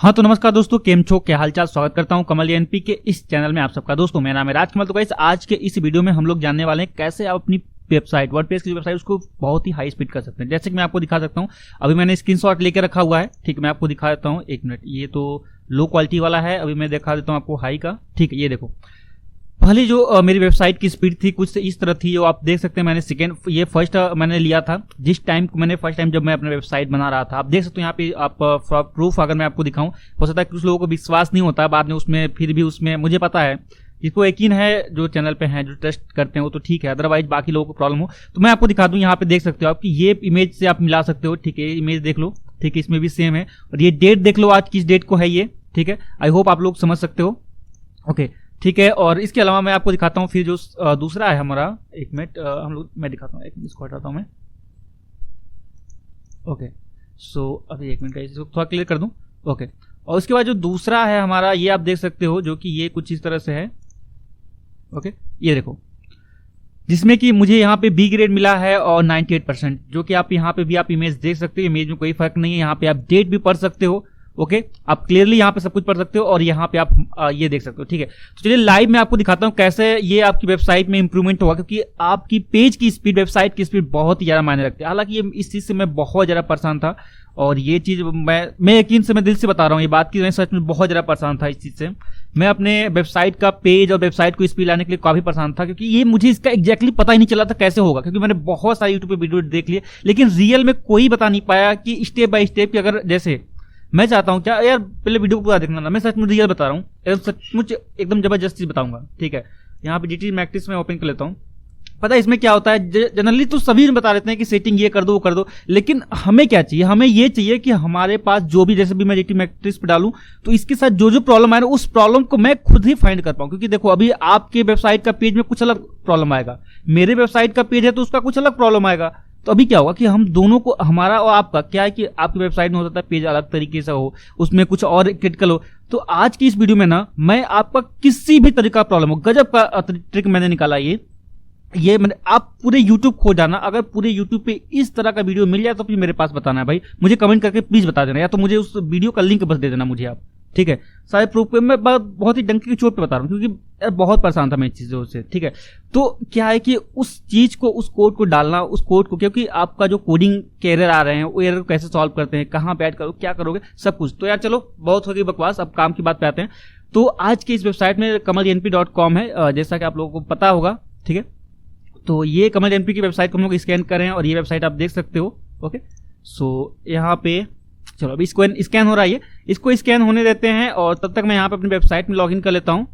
हाँ तो नमस्कार दोस्तों, केम छो, क्या हालचाल। स्वागत करता हूँ कमल एनपी के इस चैनल में आप सबका। दोस्तों मेरा नाम है राजकमल। तो गाइस आज के इस वीडियो में हम लोग जानने वाले हैं कैसे आप अपनी वेबसाइट वर्डप्रेस की वेबसाइट उसको बहुत ही हाई स्पीड कर सकते हैं। जैसे कि मैं आपको दिखा सकता हूँ, अभी मैंने स्क्रीनशॉट लेकर रखा हुआ है। ठीक है, मैं आपको दिखा देता हूँ, एक मिनट। ये तो लो क्वालिटी वाला है, अभी मैं दिखा देता हूँ आपको हाई का। ठीक है, ये देखो पहले जो मेरी वेबसाइट की स्पीड थी कुछ इस तरह थी, जो आप देख सकते हैं। मैंने ये फर्स्ट मैंने लिया था जिस टाइम मैंने फर्स्ट टाइम जब मैं अपना वेबसाइट बना रहा था। आप देख सकते हो यहाँ पे, आप प्रूफ अगर मैं आपको दिखाऊं, हो सकता है कुछ लोगों को विश्वास नहीं होता बाद में उसमें, फिर भी उसमें मुझे पता है, जिसको यकीन है, जो चैनल पे हैं, जो ट्रस्ट करते हैं वो तो ठीक है, अदरवाइज बाकी लोगों को प्रॉब्लम हो तो मैं आपको दिखा दूं। यहाँ पे देख सकते हो आप कि ये इमेज से आप मिला सकते हो। ठीक है, इमेज देख लो। ठीक है, इसमें भी सेम है। और ये डेट देख लो, आज किस डेट को है ये। ठीक है, आई होप आप लोग समझ सकते हो। ओके ठीक है, और इसके अलावा मैं आपको दिखाता हूँ फिर जो दूसरा है हमारा। एक मिनट मैं दिखाता हूँ, एक मिनट इसको हटाता हूँ मैं। ओके सो अभी एक मिनट का इसको थोड़ा क्लियर कर दूं। ओके, और उसके बाद जो दूसरा है हमारा, ये आप देख सकते हो, जो कि ये कुछ इस तरह से है। ओके, ये देखो, जिसमें कि मुझे यहाँ पे बी ग्रेड मिला है और 98%, जो कि आप यहाँ पे भी आप इमेज देख सकते हो। इमेज में कोई फर्क नहीं है, यहाँ पे आप डेट भी पढ़ सकते हो। ओके, आप क्लियरली यहाँ पे सब कुछ पढ़ सकते हो और यहाँ पे आप ये देख सकते हो। ठीक है, तो चलिए लाइव मैं आपको दिखाता हूँ कैसे ये आपकी वेबसाइट में इंप्रूवमेंट होगा, क्योंकि आपकी पेज की स्पीड, वेबसाइट की स्पीड बहुत ही ज्यादा मायने रखती है। हालांकि ये इस चीज से मैं बहुत ज्यादा परेशान था, और ये चीज मैं यकीन से, मैं दिल से बता रहा हूँ ये बात की, मैं सच में बहुत ज्यादा परेशान था इस चीज से। मैं अपने वेबसाइट का पेज और वेबसाइट को स्पीड लाने के लिए काफी परेशान था, क्योंकि ये मुझे इसका एग्जैक्टली पता ही नहीं चला था कैसे होगा, क्योंकि मैंने बहुत सारे यूट्यूब पे वीडियो देख लिए, लेकिन रियल में कोई बता नहीं पाया कि स्टेप बाय स्टेप की। अगर जैसे मैं चाहता हूं क्या यार, पहले वीडियो को पूरा देखना ना, मैं सच में रियल बता रहा हूं, एकदम सचमुच एकदम जबरदस्त चीज बताऊंगा। ठीक है, यहाँ पे जीटी मैट्रिक्स में ओपन कर लेता हूं। पता है इसमें क्या होता है, जनरली तो सभी बता देते हैं कि सेटिंग ये कर दो वो कर दो, लेकिन हमें क्या चाहिए, हमें ये चाहिए कि हमारे पास जो भी, जैसे भी मैं जीटी मैट्रिक्स पे डालूं तो इसके साथ जो जो प्रॉब्लम आए ना, उस प्रॉब्लम को मैं खुद ही फाइंड कर पाऊं। क्योंकि देखो अभी आपके वेबसाइट का पेज में कुछ अलग प्रॉब्लम आएगा, मेरे वेबसाइट का पेज है तो उसका कुछ अलग प्रॉब्लम आएगा। तो अभी क्या होगा कि हम दोनों को, हमारा और आपका क्या है कि आपकी वेबसाइट में हो सकता है पेज अलग तरीके से हो, उसमें कुछ और क्रिटिकल हो। तो आज की इस वीडियो में ना, मैं आपका किसी भी तरीका प्रॉब्लम हो, गजब का ट्रिक मैंने निकाला। ये मैंने, आप पूरे YouTube खो जाना, अगर पूरे YouTube पे इस तरह का वीडियो मिल जाए तो फिर मेरे पास बताना है भाई, मुझे कमेंट करके प्लीज बता देना, या तो मुझे उस वीडियो का लिंक बस दे देना मुझे आप। ठीक है, सारे प्रूफ पे मैं बहुत ही डंकी की चोट पे बता रहा हूँ, क्योंकि बहुत परेशान था मैं इस चीजों से। ठीक है, तो क्या है कि उस चीज को, उस कोड को डालना, उस कोड को, क्योंकि आपका जो कोडिंग के एरर आ रहे हैं, वो एरर कैसे सॉल्व करते हैं, कहाँ पे ऐड करो, क्या करोगे, सब कुछ। तो यार चलो बहुत हो गई बकवास, अब काम की बात पे आते हैं। तो आज की इस वेबसाइट में kamalnp.com है, जैसा कि आप लोगों को पता होगा। ठीक है, तो ये कमल एनपी की वेबसाइट को हम लोग स्कैन कर रहे हैं और ये वेबसाइट आप देख सकते हो। ओके सो यहाँ पे चलो अभी इसको स्कैन हो रहा है, ये इसको स्कैन होने देते हैं, और तब तक मैं यहाँ पे अपनी वेबसाइट में लॉगिन कर लेता हूँ।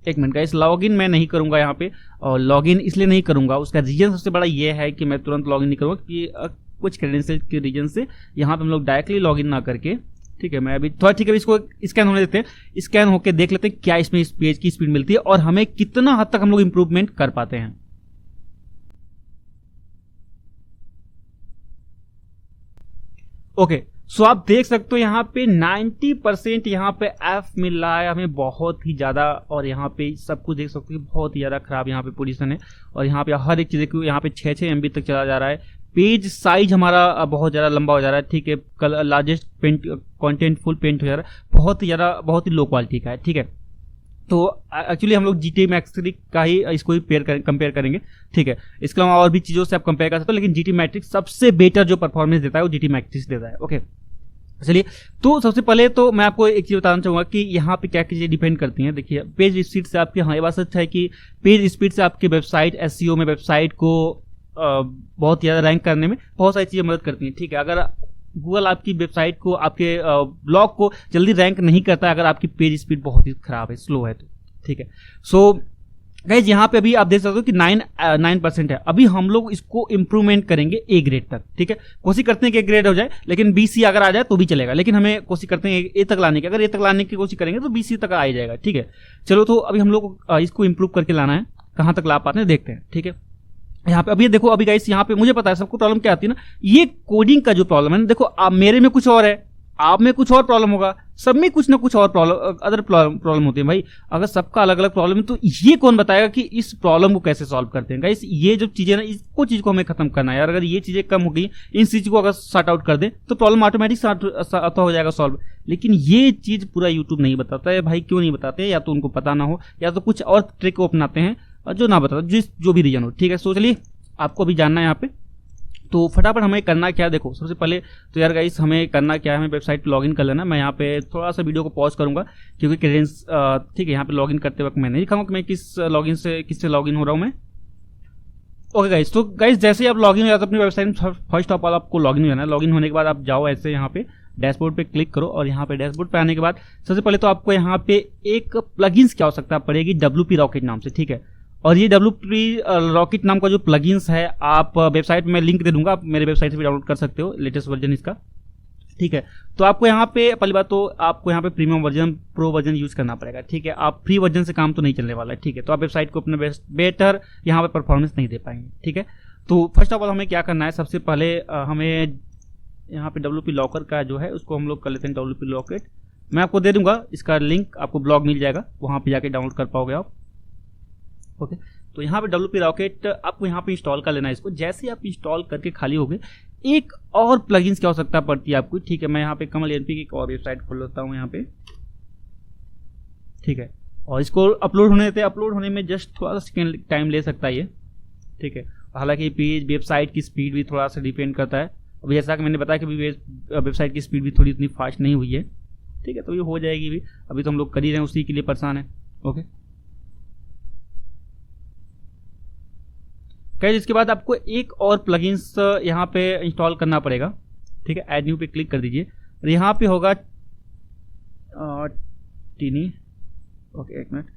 एक मिनट का, इस लॉगिन मैं नहीं करूंगा यहाँ पे, और लॉगिन इसलिए नहीं करूंगा, उसका रीजन सबसे बड़ा ये है कि मैं तुरंत लॉगिन नहीं करूंगा, कि कुछ क्रेडेंशियल के रीजन से यहाँ पे हम लोग डायरेक्टली लॉगिन ना करके। ठीक है, मैं अभी थोड़ा, ठीक है, इसको स्कैन होने देते हैं। स्कैन होकर देख लेते हैं क्या इसमें इस पेज की स्पीड मिलती है और हमें कितना हद तक हम लोग इंप्रूवमेंट कर पाते हैं। ओके सो आप देख सकते हो यहाँ पे 90% यहाँ पे एफ मिल रहा है हमें, बहुत ही ज्यादा। और यहाँ पे सब कुछ देख सकते हो बहुत ही ज्यादा खराब यहाँ पे पोजीशन है, और यहाँ पे हर एक चीज देखो, यहाँ पे 6 MB तक चला जा रहा है। पेज साइज हमारा बहुत ज्यादा लंबा हो जा रहा है। ठीक है, largest paint contentful paint हो जा रहा है, बहुत ही ज्यादा, बहुत ही लो क्वालिटी का है। ठीक है, तो एक्चुअली हम लोग जीटी मैट्रिक्स का ही इसको ही कंपेयर करेंगे। ठीक है, इसके अलावा और भी चीजों से आप कंपेयर कर सकते हो, लेकिन जीटी मैट्रिक्स सबसे बेटर जो परफॉर्मेंस देता है वो जीटी मैट्रिक्स देता है। ओके चलिए, तो सबसे पहले तो मैं आपको एक चीज बताना चाहूंगा कि यहाँ पे क्या चीजें डिपेंड करती हैं। देखिए, पेज स्पीड से आपकी, हाँ ये बात सच है कि पेज स्पीड से आपकी वेबसाइट एसईओ में, वेबसाइट को बहुत ज्यादा रैंक करने में बहुत सारी चीजें मदद करती हैं। ठीक है, अगर गूगल आपकी वेबसाइट को, आपके ब्लॉग को जल्दी रैंक नहीं करता है अगर आपकी पेज स्पीड बहुत ही खराब है, स्लो है तो। ठीक है, सो गाइस यहाँ पे अभी आप देख सकते हो कि 9% है। अभी हम लोग इसको इंप्रूवमेंट करेंगे ए ग्रेड तक। ठीक है, कोशिश करते हैं कि ए ग्रेड हो जाए, लेकिन बीसी अगर आ जाए तो भी चलेगा, लेकिन हमें कोशिश करते हैं ए तक लाने की। अगर ए तक लाने की कोशिश करेंगे तो बीसी तक आ जाएगा। ठीक है, चलो तो अभी हम लोग इसको इंप्रूव करके लाना है, कहां तक ला पाते हैं देखते हैं। ठीक है, यहाँ पे अभी देखो, अभी गाइस यहाँ पे मुझे पता है सबको प्रॉब्लम क्या आती है ना, ये कोडिंग का जो प्रॉब्लम है ना, देखो मेरे में कुछ और है, आप में कुछ और प्रॉब्लम होगा, सब में कुछ ना कुछ और प्रॉब्लम, अदर प्रॉब्लम होती है भाई। अगर सबका अलग अलग प्रॉब्लम है तो ये कौन बताएगा कि इस प्रॉब्लम को कैसे सॉल्व करते हैं गाइस। ये जो चीजें ना, इसको चीज को हमें खत्म करना है यार। अगर ये चीजें कम हो गई, इन चीज को अगर सॉर्ट आउट कर दे तो प्रॉब्लम ऑटोमेटिक सॉर्ट हो जाएगा सॉल्व। लेकिन ये चीज पूरा यूट्यूब नहीं बताता है भाई। क्यों नहीं बताते? या तो उनको पता ना हो, या तो कुछ और ट्रिक को अपनाते हैं और जो ना बताते, जो भी रीजन हो। ठीक है, सो चलिए आपको भी जानना है यहाँ पे, तो फटाफट हमें करना क्या है। देखो सबसे पहले तो यार गाइस हमें करना क्या है, हमें वेबसाइट पे लॉगिन कर लेना। मैं यहाँ पे थोड़ा सा वीडियो को पॉज करूंगा क्योंकि क्रेडेंस ठीक है, यहाँ पे लॉगिन करते वक्त मैं नहीं दिखाऊंगा कि मैं किससे लॉगिन हो रहा हूँ मैं। ओके गाइस, तो गाइस जैसे ही आप लॉगिन हो जाते अपनी वेबसाइट में, फर्स्ट ऑफ ऑल आपको लॉगिन हो जाना है। लॉगिन होने के बाद आप जाओ ऐसे यहाँ पे डैशबोर्ड पे क्लिक करो, और यहाँ पे डैशबोर्ड पे आने के बाद सबसे पहले तो आपको यहाँ पे एक प्लगइन्स की आवश्यकता पड़ेगी WP रॉकेट नाम से। ठीक है, और ये WP रॉकेट नाम का जो प्लगइन्स है, आप वेबसाइट में लिंक दे दूंगा, आप मेरे वेबसाइट से भी डाउनलोड कर सकते हो, लेटेस्ट वर्जन इसका। ठीक है, तो आपको यहाँ पे पहली बात तो आपको यहाँ पे premium version, pro version use करना पड़ेगा। ठीक है, आप फ्री वर्जन से काम तो नहीं चलने वाला है। ठीक है, तो आप वेबसाइट को अपने बेटर यहाँ पे परफॉर्मेंस नहीं दे पाएंगे। ठीक है, तो फर्स्ट ऑफ ऑल हमें क्या करना है, सबसे पहले हमें यहाँ पे WP लॉकर का जो है उसको हम लोग कर लेते हैं WP लॉकेट। मैं आपको दे दूंगा इसका लिंक, आपको ब्लॉग मिल जाएगा, वहाँ पे जाके डाउनलोड कर पाओगे आप। ओके, तो यहाँ पे WP रॉकेट आपको यहाँ पे इंस्टॉल कर लेना है इसको। जैसे आप इंस्टॉल करके खाली हो गए, एक और प्लगइन्स की आवश्यकता पड़ती है आपको। ठीक है, मैं यहाँ पे कमल NP की एक और वेबसाइट खोल लेता हूँ यहाँ पे। ठीक है, और इसको अपलोड होने देते हैं। अपलोड होने में जस्ट थोड़ा सा सेकेंड टाइम ले सकता है ये। ठीक है, हालांकि पेज वेबसाइट की स्पीड भी थोड़ा सा डिपेंड करता है। अब जैसा कि मैंने बताया कि वेबसाइट की स्पीड भी थोड़ी इतनी फास्ट नहीं हुई है। ठीक है, तो ये हो जाएगी भी, अभी तो हम लोग कर ही रहे हैं, उसी के लिए परेशान है। ओके गाइस, इसके बाद आपको एक और प्लगइन्स यहाँ पे इंस्टॉल करना पड़ेगा। ठीक है, ऐड न्यू पे क्लिक कर दीजिए, और यहाँ पे होगा टीनी। ओके, एक मिनट,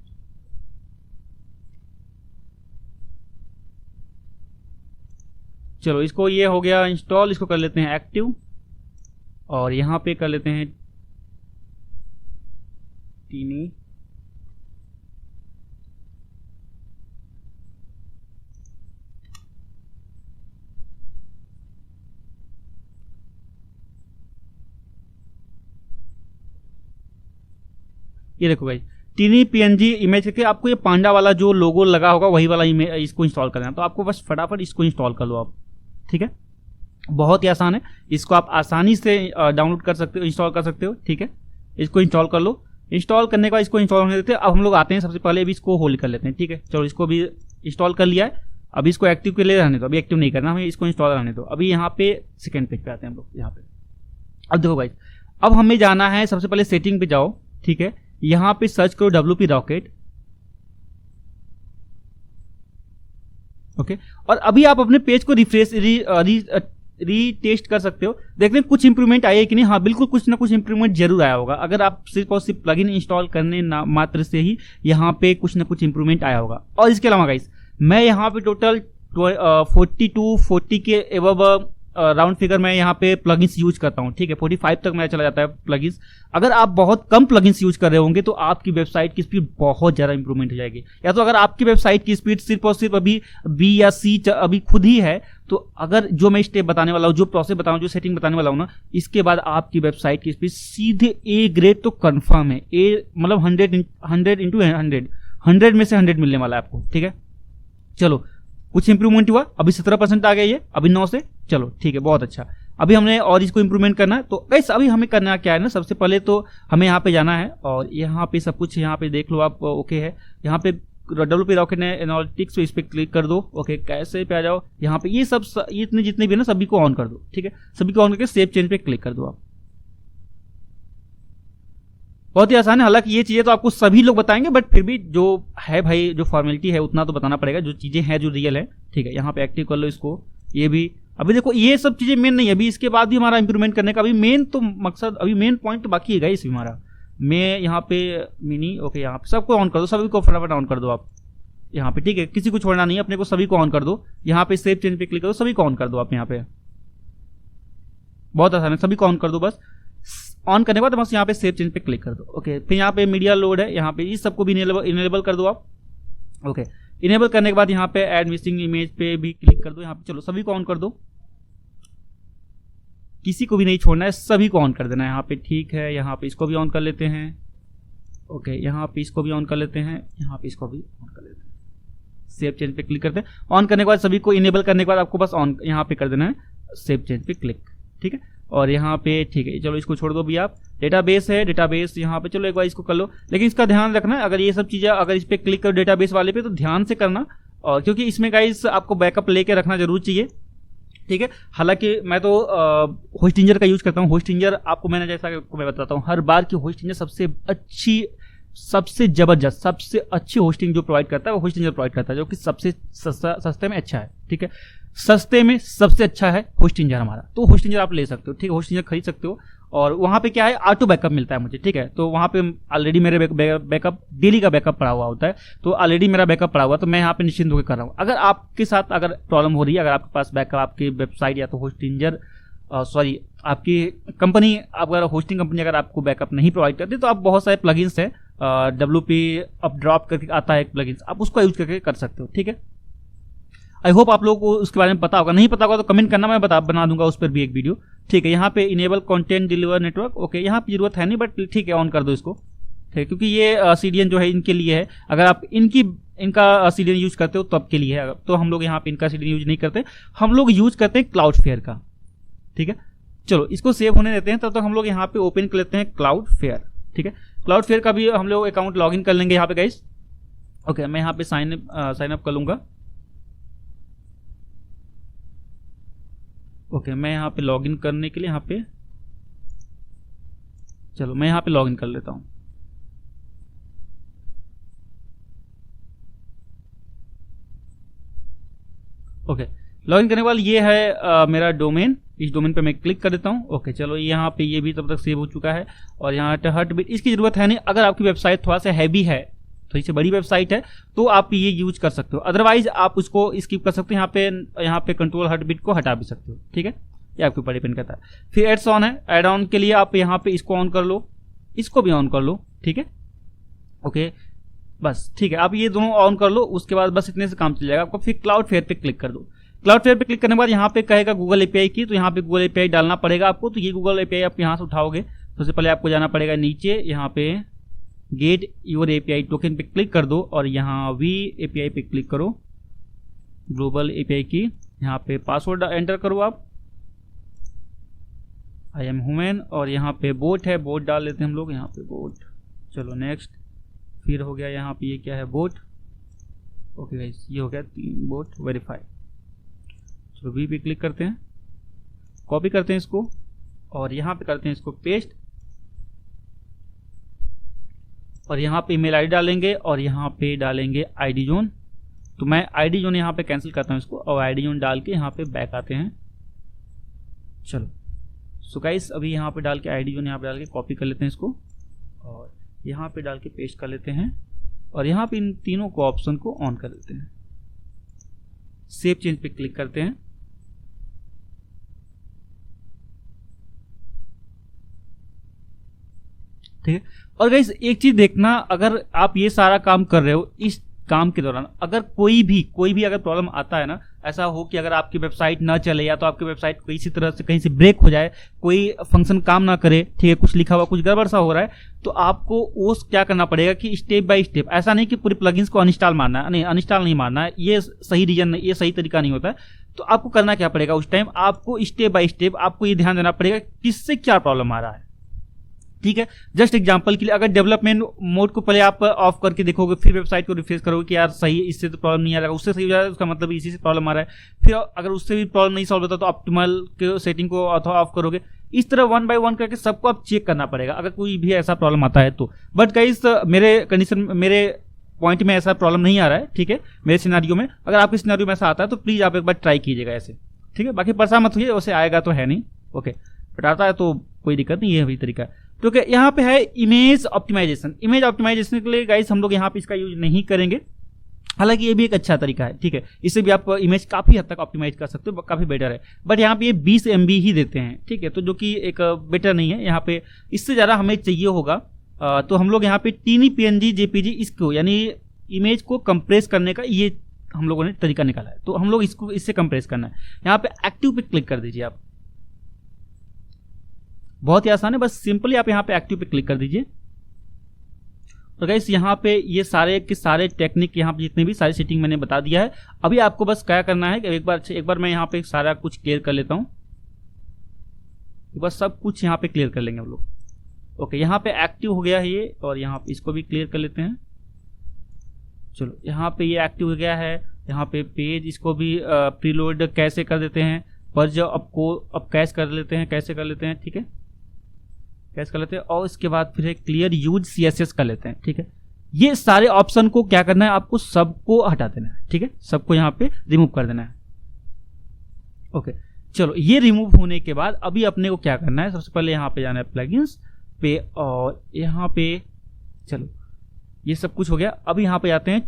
चलो इसको, ये हो गया इंस्टॉल, इसको कर लेते हैं एक्टिव, और यहाँ पे कर लेते हैं टीनी। ये देखो भाई, टीनी PNG इमेज करके आपको ये पांडा वाला जो लोगो लगा होगा वही वाला इमेज, इसको इंस्टॉल करना है। तो आपको बस फटाफट इसको इंस्टॉल कर लो आप। ठीक है, बहुत ही आसान है, इसको आप आसानी से डाउनलोड कर सकते हो, इंस्टॉल कर सकते हो। ठीक है, इसको इंस्टॉल कर लो। इंस्टॉल करने के बाद इसको इंस्टॉल होने देते हैं। अब हम लोग आते हैं, सबसे पहले अभी इसको होल्ड कर लेते हैं। ठीक है, चलो इसको भी इंस्टॉल कर लिया है, अभी इसको एक्टिव के लिए रहने दो, अभी एक्टिव नहीं करना, हमें इसको इंस्टॉल रहने दो। अभी यहाँ पे सेकेंड पेज पे आते हैं हम लोग। यहाँ पे अब देखो भाई, अब हमें जाना है, सबसे पहले सेटिंग पे जाओ। ठीक है, यहां पे सर्च करो WP रॉकेट। ओके, और अभी आप अपने पेज को रिफ्रेश रीटेस्ट कर सकते हो, देखते हैं कुछ इंप्रूवमेंट आया है कि नहीं। हाँ, बिल्कुल कुछ ना कुछ इंप्रूवमेंट जरूर आया होगा। अगर आप सिर्फ और सिर्फ प्लगइन इंस्टॉल करने मात्र से ही यहाँ पे कुछ ना कुछ इंप्रूवमेंट आया होगा। और इसके अलावा गाइस, मैं यहाँ पे टोटल 40 के एवब राउंड फिगर मैं यहाँ पे प्लगइन्स यूज करता हूँ। ठीक है, 45 तक मेरा चला जाता है प्लगइन्स। अगर आप बहुत कम प्लगइन्स यूज कर रहे होंगे तो आपकी वेबसाइट की स्पीड बहुत ज्यादा इंप्रूवमेंट हो जाएगी। या तो अगर आपकी वेबसाइट की स्पीड सिर्फ और सिर्फ अभी B या C अभी खुद ही है, तो अगर जो मैं स्टेप बताने वाला हूँ, जो प्रोसेस बताऊँ, जो सेटिंग बताने वाला हूँ ना, इसके बाद आपकी वेबसाइट की स्पीड सीधे A ग्रेड तो कंफर्म है। A मतलब 100 में से 100 मिलने वाला है आपको। ठीक है, चलो कुछ इंप्रूवमेंट हुआ, अभी 17% आ गया ये, अभी 9 से। चलो ठीक है, बहुत अच्छा। अभी हमने और इसको इंप्रूवमेंट करना है। तो गाइस अभी हमें करना क्या है ना, सबसे पहले तो हमें यहाँ पे जाना है, और यहाँ पे सब कुछ यहाँ पे देख लो आप। ओके है, यहाँ पे WP रॉकेट ने एनालिटिक्स पे इस पे क्लिक कर दो। ओके, कैसे पे आ जाओ, यहाँ पे ये सब ये इतने जितने भी है ना, सभी को ऑन कर दो। ठीक है, सभी को ऑन करके सेव चेंज पे क्लिक कर दो आप। बहुत ही आसान है। हालांकि ये चीजें तो आपको सभी लोग बताएंगे, बट फिर भी जो है भाई, जो फॉर्मेलिटी है उतना तो बताना पड़ेगा, जो चीजें हैं जो रियल है। ठीक है, यहाँ पे एक्टिव कर लो इसको। ये भी अभी देखो, ये सब चीजें मेन नहीं है, अभी इसके बाद भी हमारा इंप्रूवमेंट करने का अभी मेन तो मकसद, अभी मेन पॉइंट तो बाकी है इसमें हमारा। मैं यहाँ पे मिनी, ओके, यहाँ पे सबको ऑन कर दो, सभी को फटाफट ऑन कर दो आप यहाँ पे। ठीक है, किसी को छोड़ना नहीं है, अपने को सभी को ऑन कर दो। यहाँ पे सेव चेंज पे क्लिक करो, सभी को ऑन कर दो आप यहाँ पे। बहुत आसान है, सभी को ऑन कर दो बस। ऑन करने के बाद बस यहाँ पे सेव चेंज पे क्लिक कर दो। ओके, फिर यहाँ पे मीडिया लोड है, यहाँ पे इस सबको भी इनेबल कर दो आप। ओके, इनेबल करने के बाद यहाँ पे ऐड मिसिंग इमेज पे भी क्लिक कर दो यहाँ पे। चलो सभी को ऑन कर दो। किसी को भी नहीं छोड़ना है, सभी को ऑन कर देना है यहाँ पे। ठीक है, यहाँ पे इसको भी ऑन कर लेते हैं। ओके, यहाँ पे इसको भी ऑन कर लेते हैं, यहाँ पे इसको भी ऑन कर लेते हैं। सेव चेंज पे क्लिक करते हैं। ऑन करने के बाद सभी को इनेबल करने के बाद आपको बस ऑन यहाँ पे कर देना है, सेव चेंज पे क्लिक। ठीक है, और यहाँ पे ठीक है, चलो इसको छोड़ दो भी आप। डेटाबेस है, डेटाबेस यहाँ पे चलो एक बार इसको कर लो, लेकिन इसका ध्यान रखना है अगर ये सब चीज़ें अगर इस पर क्लिक करो डेटाबेस वाले पे तो ध्यान से करना, और क्योंकि इसमें गाइस आपको बैकअप लेके रखना जरूर चाहिए। ठीक है, हालांकि मैं तो होस्टिंजर का यूज करता हूँ। होस्टिंजर आपको मैंने जैसा कि मैं बताता हूँ हर बार की होस्टिंजर सबसे अच्छी, सबसे जबरदस्त, सबसे अच्छी होस्टिंग जो प्रोवाइड करता है वो होस्टिंजर प्रोवाइड करता है, जो कि सबसे सस्ते में अच्छा है। ठीक है, सस्ते में सबसे अच्छा है होस्टिंजर हमारा, तो होस्टिंजर आप ले सकते हो। ठीक है, होस्टिंजर खरीद सकते हो, और वहाँ पे क्या है ऑटो बैकअप मिलता है मुझे। ठीक है, तो वहाँ पे ऑलरेडी मेरे बैकअप डेली का बैकअप पड़ा हुआ होता है, तो ऑलरेडी मेरा बैकअप पड़ा हुआ, तो मैं यहाँ पे निश्चिंत होकर कर रहा हूँ। अगर आपके साथ अगर प्रॉब्लम हो रही है, अगर आपके पास बैकअप आपकी वेबसाइट या तो होस्टिंजर सॉरी आपकी कंपनी, अगर होस्टिंग कंपनी अगर आपको बैकअप नहीं प्रोवाइड करती, तो आप बहुत सारे प्लगइन्स है, WP अप ड्रॉप करके आता है एक प्लगइन्स, आप उसको यूज करके कर सकते हो। ठीक है, आई होप आप लोगों को उसके बारे में पता होगा, नहीं पता होगा तो कमेंट करना, मैं बना दूंगा उस पर भी एक वीडियो। ठीक है, यहाँ पे enable content deliver network, okay, यहाँ पे जरूरत है नहीं, बट ठीक है ऑन कर दो इसको। ठीक है, क्योंकि ये CDN जो है इनके लिए है, अगर आप इनका CDN यूज करते हो तो आपके लिए है, तो हम लोग यहाँ पे इनका CDN यूज नहीं करते, हम लोग यूज करते हैं क्लाउडफेयर का। ठीक है, चलो इसको सेव होने देते हैं, तब तक हम लोग यहाँ पे ओपन कर लेते हैं क्लाउडफेयर। ठीक है, क्लाउडफेयर का भी हम लोग अकाउंट लॉगिन कर लेंगे यहाँ पे गाइस। ओके, मैं यहाँ पे साइन अप कर लूंगा। ओके, मैं यहाँ पे लॉगिन करने के लिए यहाँ पे, चलो मैं यहाँ पे लॉगिन कर लेता हूँ। ओके, लॉगिन करने के बाद ये है मेरा डोमेन, इस डोमेन पे मैं क्लिक कर देता हूँ। ओके, चलो यहाँ पे ये भी तब तक सेव हो चुका है, और यहाँ हार्टबीट इसकी जरूरत है नहीं। अगर आपकी वेबसाइट थोड़ा सा हैवी है, थोड़ी सी बड़ी वेबसाइट है, तो आप ये यूज कर सकते हो, अदरवाइज आप उसको स्किप कर सकते हो। यहाँ पे कंट्रोल हार्टबीट को हटा भी सकते हो। ठीक है, ये आपके ऊपर डिपेंड करता है। फिर एड्स ऑन है, एड ऑन के लिए आप यहाँ पे इसको ऑन कर लो, इसको भी ऑन कर लो। ठीक है, ओके, बस ठीक है, आप ये दोनों ऑन कर लो, उसके बाद बस इतने से काम चल जाएगा आपको। फिर क्लाउडफेयर पे क्लिक कर दो। क्लाउडफेयर पे क्लिक करने के बाद यहाँ पे कहेगा गूगल API की, तो यहाँ पे गूगल API डालना पड़ेगा आपको। तो ये गूगल API आप यहाँ से उठाओगे, सबसे पहले आपको जाना पड़ेगा नीचे, यहाँ पे गेट योर API टोकन पे क्लिक कर दो, और यहाँ API पे क्लिक करो, ग्लोबल API की, यहाँ पे पासवर्ड एंटर करो आप, आई एम ह्यूमन, और यहाँ पे बोट है, बोट डाल लेते हैं हम लोग यहाँ पे बोट। चलो नेक्स्ट, फिर हो गया यहाँ पे ये क्या है बोट। ओके गाइस, ये हो गया 3 बोट वेरीफाई। चलो वी पे क्लिक करते हैं, कॉपी करते हैं इसको, और यहाँ पे करते हैं इसको पेस्ट, और यहाँ पे ईमेल ID डालेंगे, और यहाँ पे डालेंगे ID जोन। तो मैं ID जोन यहाँ पे कैंसिल करता हूँ इसको, और ID जोन डाल के यहाँ पे बैक आते हैं। चलो सो गाइस, अभी यहाँ पे डाल के ID जोन यहाँ पे डाल के कॉपी कर लेते हैं इसको, और यहाँ पे डाल के पेस्ट कर लेते हैं, और यहाँ पे इन तीनों को ऑप्शन को ऑन कर देते हैं। सेव चेंज पे क्लिक करते हैं। ठीक है, और गाइस एक चीज देखना, अगर आप ये सारा काम कर रहे हो, इस काम के दौरान अगर कोई भी अगर प्रॉब्लम आता है ना, ऐसा हो कि अगर आपकी वेबसाइट ना चले, या तो आपकी वेबसाइट किसी तरह से कहीं से ब्रेक हो जाए, कोई फंक्शन काम ना करे, ठीक है, कुछ लिखा हुआ कुछ गड़बड़ सा हो रहा है, तो आपको वो क्या करना पड़ेगा कि स्टेप बाय स्टेप, ऐसा नहीं कि पूरे प्लगइन्स को अनइंस्टॉल मारना है, नहीं अनइंस्टॉल नहीं मारना है, ये सही रीजन नहीं, ये सही तरीका नहीं होता है। तो आपको करना क्या पड़ेगा उस टाइम, आपको स्टेप बाय स्टेप आपको ये ध्यान देना पड़ेगा किससे क्या प्रॉब्लम आ रहा है। ठीक है, जस्ट एग्जांपल के लिए, अगर डेवलपमेंट मोड को पहले आप ऑफ करके देखोगे, फिर वेबसाइट को रिफ्रेश करोगे कि यार सही, इससे तो प्रॉब्लम नहीं आ रहा, उससे सही हो जाएगा, उसका मतलब इसी से प्रॉब्लम आ रहा है। फिर अगर उससे भी प्रॉब्लम नहीं सॉल्व होता तो ऑप्टिमल के सेटिंग को ऑफ करोगे। इस तरह 1 बाय 1 करके सबको आप चेक करना पड़ेगा, अगर कोई भी ऐसा प्रॉब्लम आता है तो। बट गाइस मेरे कंडीशन, मेरे पॉइंट में ऐसा प्रॉब्लम नहीं आ रहा है। ठीक है, मेरे सिनेरियो में, अगर आपके सिनेरियो में ऐसा आता है तो प्लीज आप एक बार ट्राई कीजिएगा ऐसे। ठीक है, बाकी परेशान मत होइए, वैसे आएगा तो है नहीं। ओके, बट आता है तो कोई दिक्कत नहीं, ये भी तरीका है। तो क्या यहाँ पे है इमेज ऑप्टिमाइजेशन। इमेज ऑप्टिमाइजेशन के लिए गाइस हम लोग यहाँ पे इसका यूज नहीं करेंगे, हालांकि ये भी एक अच्छा तरीका है। ठीक है, इससे भी आप इमेज काफी हद तक ऑप्टिमाइज कर सकते हो, काफी बेटर है। बट यहाँ पे ये 20 MB ही देते हैं। ठीक है, तो जो कि एक बेटर नहीं है। यहाँ पे इससे ज्यादा हमें चाहिए होगा, तो हम लोग यहाँ पे टीनी PNG JPG इसको, यानी इमेज को कंप्रेस करने का ये हम लोगों ने तरीका निकाला है। तो हम लोग इसको इससे कंप्रेस करना है। यहाँ पे एक्टिव पे क्लिक कर दीजिए आप। बहुत ही आसान है, बस सिंपली आप यहाँ पे एक्टिव पे क्लिक कर दीजिए। तो गाइस यहाँ पे ये सारे के सारे टेक्निक, यहाँ पे जितने भी सारी सेटिंग मैंने बता दिया है। अभी आपको बस क्या करना है कि एक बार मैं यहाँ पे सारा कुछ क्लियर कर लेता हूँ, बस सब कुछ यहाँ पे क्लियर कर लेंगे हम लोग। ओके, यहाँ पे एक्टिव हो गया है ये, और यहाँ पे इसको भी क्लियर कर लेते हैं। चलो यहाँ पे ये एक्टिव हो गया है। यहाँ पे पेज, इसको भी प्रीलोड कैसे कर देते हैं, पर जो अब कैश कर लेते हैं, कैसे कर लेते हैं, ठीक है, कैश कर लेते हैं। और इसके बाद फिर क्लियर यूज CSS कर लेते हैं, ठीक है। ये सारे ऑप्शन को क्या करना है, आपको सबको हटा देना है, ठीक है, सबको यहाँ पे रिमूव कर देना है। ओके, चलो ये रिमूव होने के बाद अभी अपने को क्या करना है, सबसे पहले यहाँ पे जाना है प्लगइन्स पे, और यहाँ पे चलो ये सब कुछ हो गया। अभी यहाँ पे आते हैं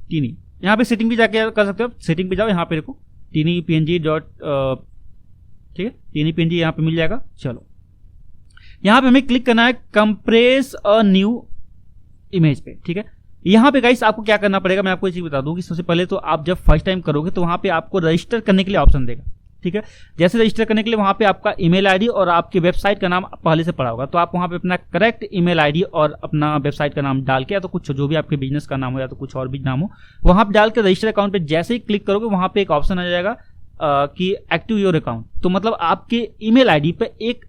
टीनी, यहाँ पे सेटिंग भी जाके कर सकते हो, सेटिंग पे जाओ, यहाँ पे देखो टीनी PNG डॉट, ठीक है, टीनी PNG यहाँ पे मिल जाएगा। चलो यहाँ पे हमें क्लिक करना है कंप्रेस अ न्यू इमेज पे, ठीक है। यहाँ पे गाइस आपको क्या करना पड़ेगा, मैं आपको एक चीज बता दूं कि सबसे पहले तो आप जब फर्स्ट टाइम करोगे तो वहां पे आपको रजिस्टर करने के लिए ऑप्शन देगा, ठीक है। जैसे रजिस्टर करने के लिए वहां पे आपका ईमेल आईडी और आपकी वेबसाइट का नाम पहले से पड़ा होगा, तो आप वहां पे अपना करेक्ट ईमेल आईडी और अपना वेबसाइट का नाम डाल के, या तो कुछ जो भी आपके बिजनेस का नाम हो या तो कुछ और भी नाम हो, वहां पे डाल के रजिस्टर अकाउंट पे जैसे ही क्लिक करोगे वहां पे एक ऑप्शन आ जाएगा कि एक्टिव योर अकाउंट। तो मतलब आपके ईमेल आईडी पे एक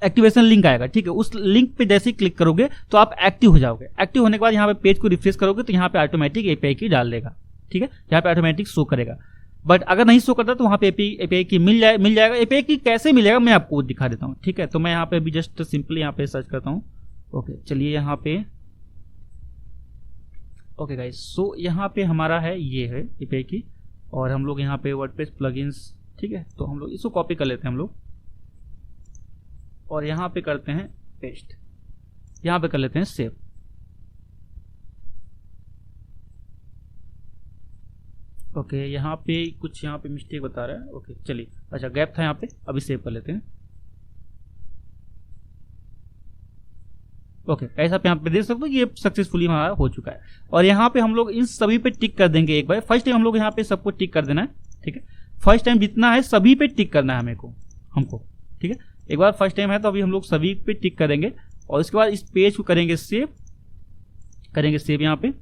एक्टिवेशन लिंक आएगा, ठीक है। उस लिंक पे जैसे ही क्लिक करोगे तो आप एक्टिव हो जाओगे। एक्टिव होने के बाद यहाँ पे पेज को रिफ्रेश करोगे तो यहाँ पे ऑटोमेटिक API की डाल देगा, ठीक है, यहाँ पे ऑटोमेटिक शो करेगा। बट अगर नहीं शो करता तो वहाँ पे API की मिल जाएगा। API की कैसे मिलेगा मैं आपको दिखा देता हूँ, ठीक है। तो मैं यहाँ पे अभी जस्ट सिंपली यहाँ पे सर्च करता हूँ। ओके, चलिए यहाँ पे, ओके गाइस, सो यहाँ पे हमारा है, ये है API की, और हम लोग यहाँ पे वर्डप्रेस प्लगइन्स, ठीक है, तो हम लोग इसको कॉपी कर लेते हैं हम लोग, और यहाँ पे करते हैं पेस्ट, यहाँ पे कर लेते हैं सेव। ओके, यहाँ पे कुछ यहाँ पे मिस्टेक बता रहा है। ओके चलिए, अच्छा गैप था यहाँ पे, अभी सेव कर लेते हैं। ओके गाइस, आप यहाँ पे देख सकते हो कि ये सक्सेसफुली हमारा हो चुका है। और यहाँ पे हम लोग इन सभी पे टिक कर देंगे एक बार। फर्स्ट टाइम हम लोग यहाँ पे सबको टिक कर देना है, ठीक है। फर्स्ट टाइम जितना है सभी पे टिक करना है हमको, ठीक है। एक बार फर्स्ट टाइम है तो अभी हम लोग सभी पे टिक करेंगे, और उसके बाद इस पेज को करेंगे सेव यहाँ पे।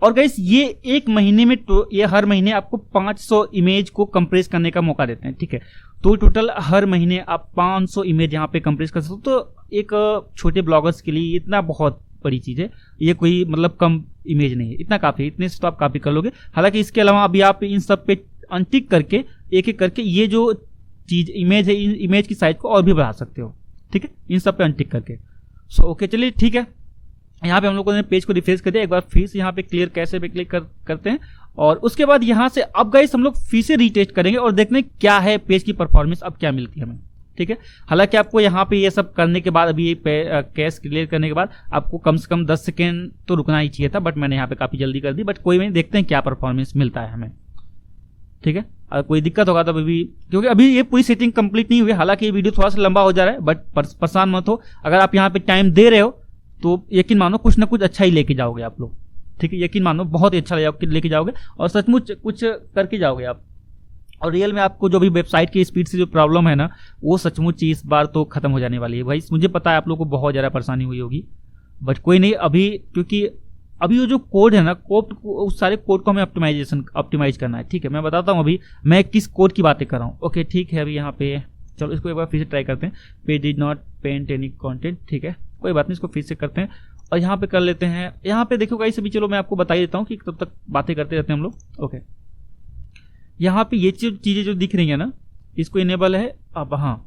और गाइस ये एक महीने में, ये हर महीने आपको 500 इमेज को कंप्रेस करने का मौका देते हैं, ठीक है। तो टोटल हर महीने आप 500 इमेज यहाँ पे कंप्रेस कर सकते हो। तो एक छोटे ब्लॉगर्स के लिए इतना बहुत बड़ी चीज है, ये कोई मतलब कम इमेज नहीं है, इतना काफी, इतने से तो आप काफी कर लोगे। हालांकि इसके अलावा अभी आप इन सब पे अनटिक करके एक एक करके ये जो चीज इमेज है, इमेज की साइज को और भी बढ़ा सकते हो, ठीक है, इन सब पे अनटिक करके। सो ओके, चलिए ठीक है। यहाँ पे हम लोगों ने पेज को रिफ्रेश कर दिया। एक बार फिर से यहाँ पे क्लियर कैसे पे क्लिक करते हैं, और उसके बाद यहाँ से अब गाइस हम लोग फिर से रीटेस्ट करेंगे और देखने क्या है पेज की परफॉर्मेंस अब क्या मिलती है हमें, ठीक है। हालांकि आपको यहाँ पे ये सब करने के बाद, अभी ये कैश क्लियर करने के बाद आपको कम से कम 10 सेकेंड तो रुकना ही चाहिए था, बट मैंने यहाँ पे काफी जल्दी कर दी। बट कोई नहीं, देखते हैं क्या परफॉर्मेंस मिलता है हमें, ठीक है। अगर कोई दिक्कत होगा तो अभी, क्योंकि अभी ये पूरी सेटिंग कंप्लीट नहीं हुई, हालांकि ये वीडियो थोड़ा सा लंबा हो जा रहा है, बट परेशान मत हो। अगर आप यहाँ पे टाइम दे रहे हो तो यकीन मानो कुछ ना कुछ अच्छा ही लेके जाओगे आप लोग, ठीक है। यकीन मानो बहुत ही अच्छा लेके जाओगे और सचमुच कुछ करके जाओगे आप। और रियल में आपको जो भी वेबसाइट की स्पीड से जो प्रॉब्लम है ना, वो सचमुच इस बार तो खत्म हो जाने वाली है भाई। मुझे पता है आप लोगों को बहुत ज़्यादा परेशानी हुई होगी, बट कोई नहीं। अभी क्योंकि अभी वो जो कोड है ना, उस सारे कोड को हमें ऑप्टिमाइज करना है, ठीक है। मैं बताता हूँ अभी मैं किस कोड की बातें कर रहा हूँ। ओके ठीक है, अभी यहाँ पे चलो इसको एक बार फिर से ट्राई करते हैं। Page did not paint any content, ठीक है, कोई बात नहीं, इसको फिर से करते हैं और यहाँ पे कर लेते हैं। यहाँ पे देखो गाइस, अभी चलो मैं आपको बता ही देता हूँ कि तब तक बातें करते रहते हैं हम लोग। ओके, यहाँ पे ये चीजें जो दिख रही है ना, इसको इनेबल है। अब हाँ,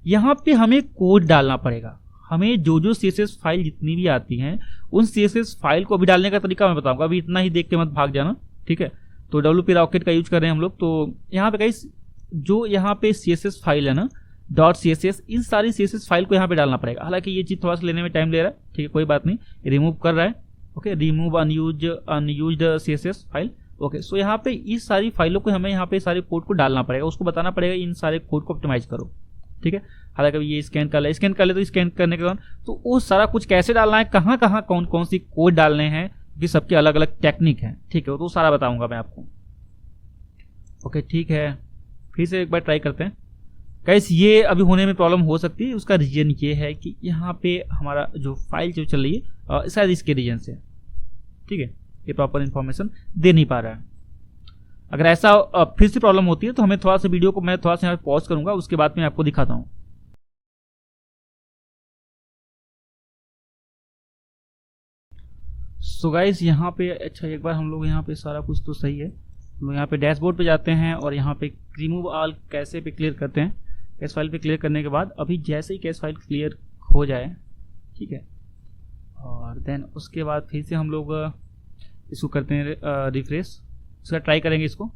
यहाँ पे हमें कोड डालना पड़ेगा। हमें जो CSS फाइल जितनी भी आती हैं, उन CSS फाइल को अभी डालने का तरीका मैं बताऊंगा, अभी इतना ही देख के मत भाग जाना, ठीक है। तो WP रॉकेट का यूज कर रहे हैं हम लोग। तो यहाँ पे गाइस जो यहाँ पे CSS फाइल है ना, .css, इन सारी CSS फाइल को यहाँ पे डालना पड़ेगा। हालांकि ये चीज थोड़ा सा लेने में टाइम ले रहा है, ठीक है, कोई बात नहीं, रिमूव कर रहा है। Okay, remove unused CSS file. Okay, so यहाँ पे इस सारी फाइलों को हमें यहाँ पे सारे कोड को डालना पड़ेगा, उसको बताना पड़ेगा इन सारे कोड को ऑप्टिमाइज करो, ठीक है। हालांकि ये स्कैन कर ले तो स्कैन करने के बाद तो वो सारा कुछ कैसे डालना है, कहाँ कौन कौन सी कोड डालने हैं, ये सबके अलग अलग टेक्निक है, ठीक है, तो सारा बताऊंगा मैं आपको। ओके ठीक है, फिर से एक बार ट्राई करते हैं गाइस। ये अभी होने में प्रॉब्लम हो सकती है, उसका रीजन ये है कि यहाँ पे हमारा जो फाइल जो चल रही है शायद इसके रीजन से, ठीक है, ये प्रॉपर इन्फॉर्मेशन दे नहीं पा रहा है। अगर ऐसा फिर से प्रॉब्लम होती है तो हमें थोड़ा सा वीडियो को मैं थोड़ा सा यहाँ पे पॉज करूंगा, उसके बाद मैं आपको दिखाता हूँ। सो गाइस यहाँ पे अच्छा एक बार हम लोग यहाँ पे सारा कुछ तो सही है, हम लोग यहाँ पे डैशबोर्ड पे जाते हैं और यहाँ पे रिमूव ऑल कैसे पे क्लियर करते हैं। कैश फाइल पे क्लियर करने के बाद अभी जैसे ही कैश फाइल क्लियर हो जाए, ठीक है, और देन उसके बाद फिर से हम लोग इसको करते हैं रिफ्रेश, इसका ट्राई करेंगे इसको।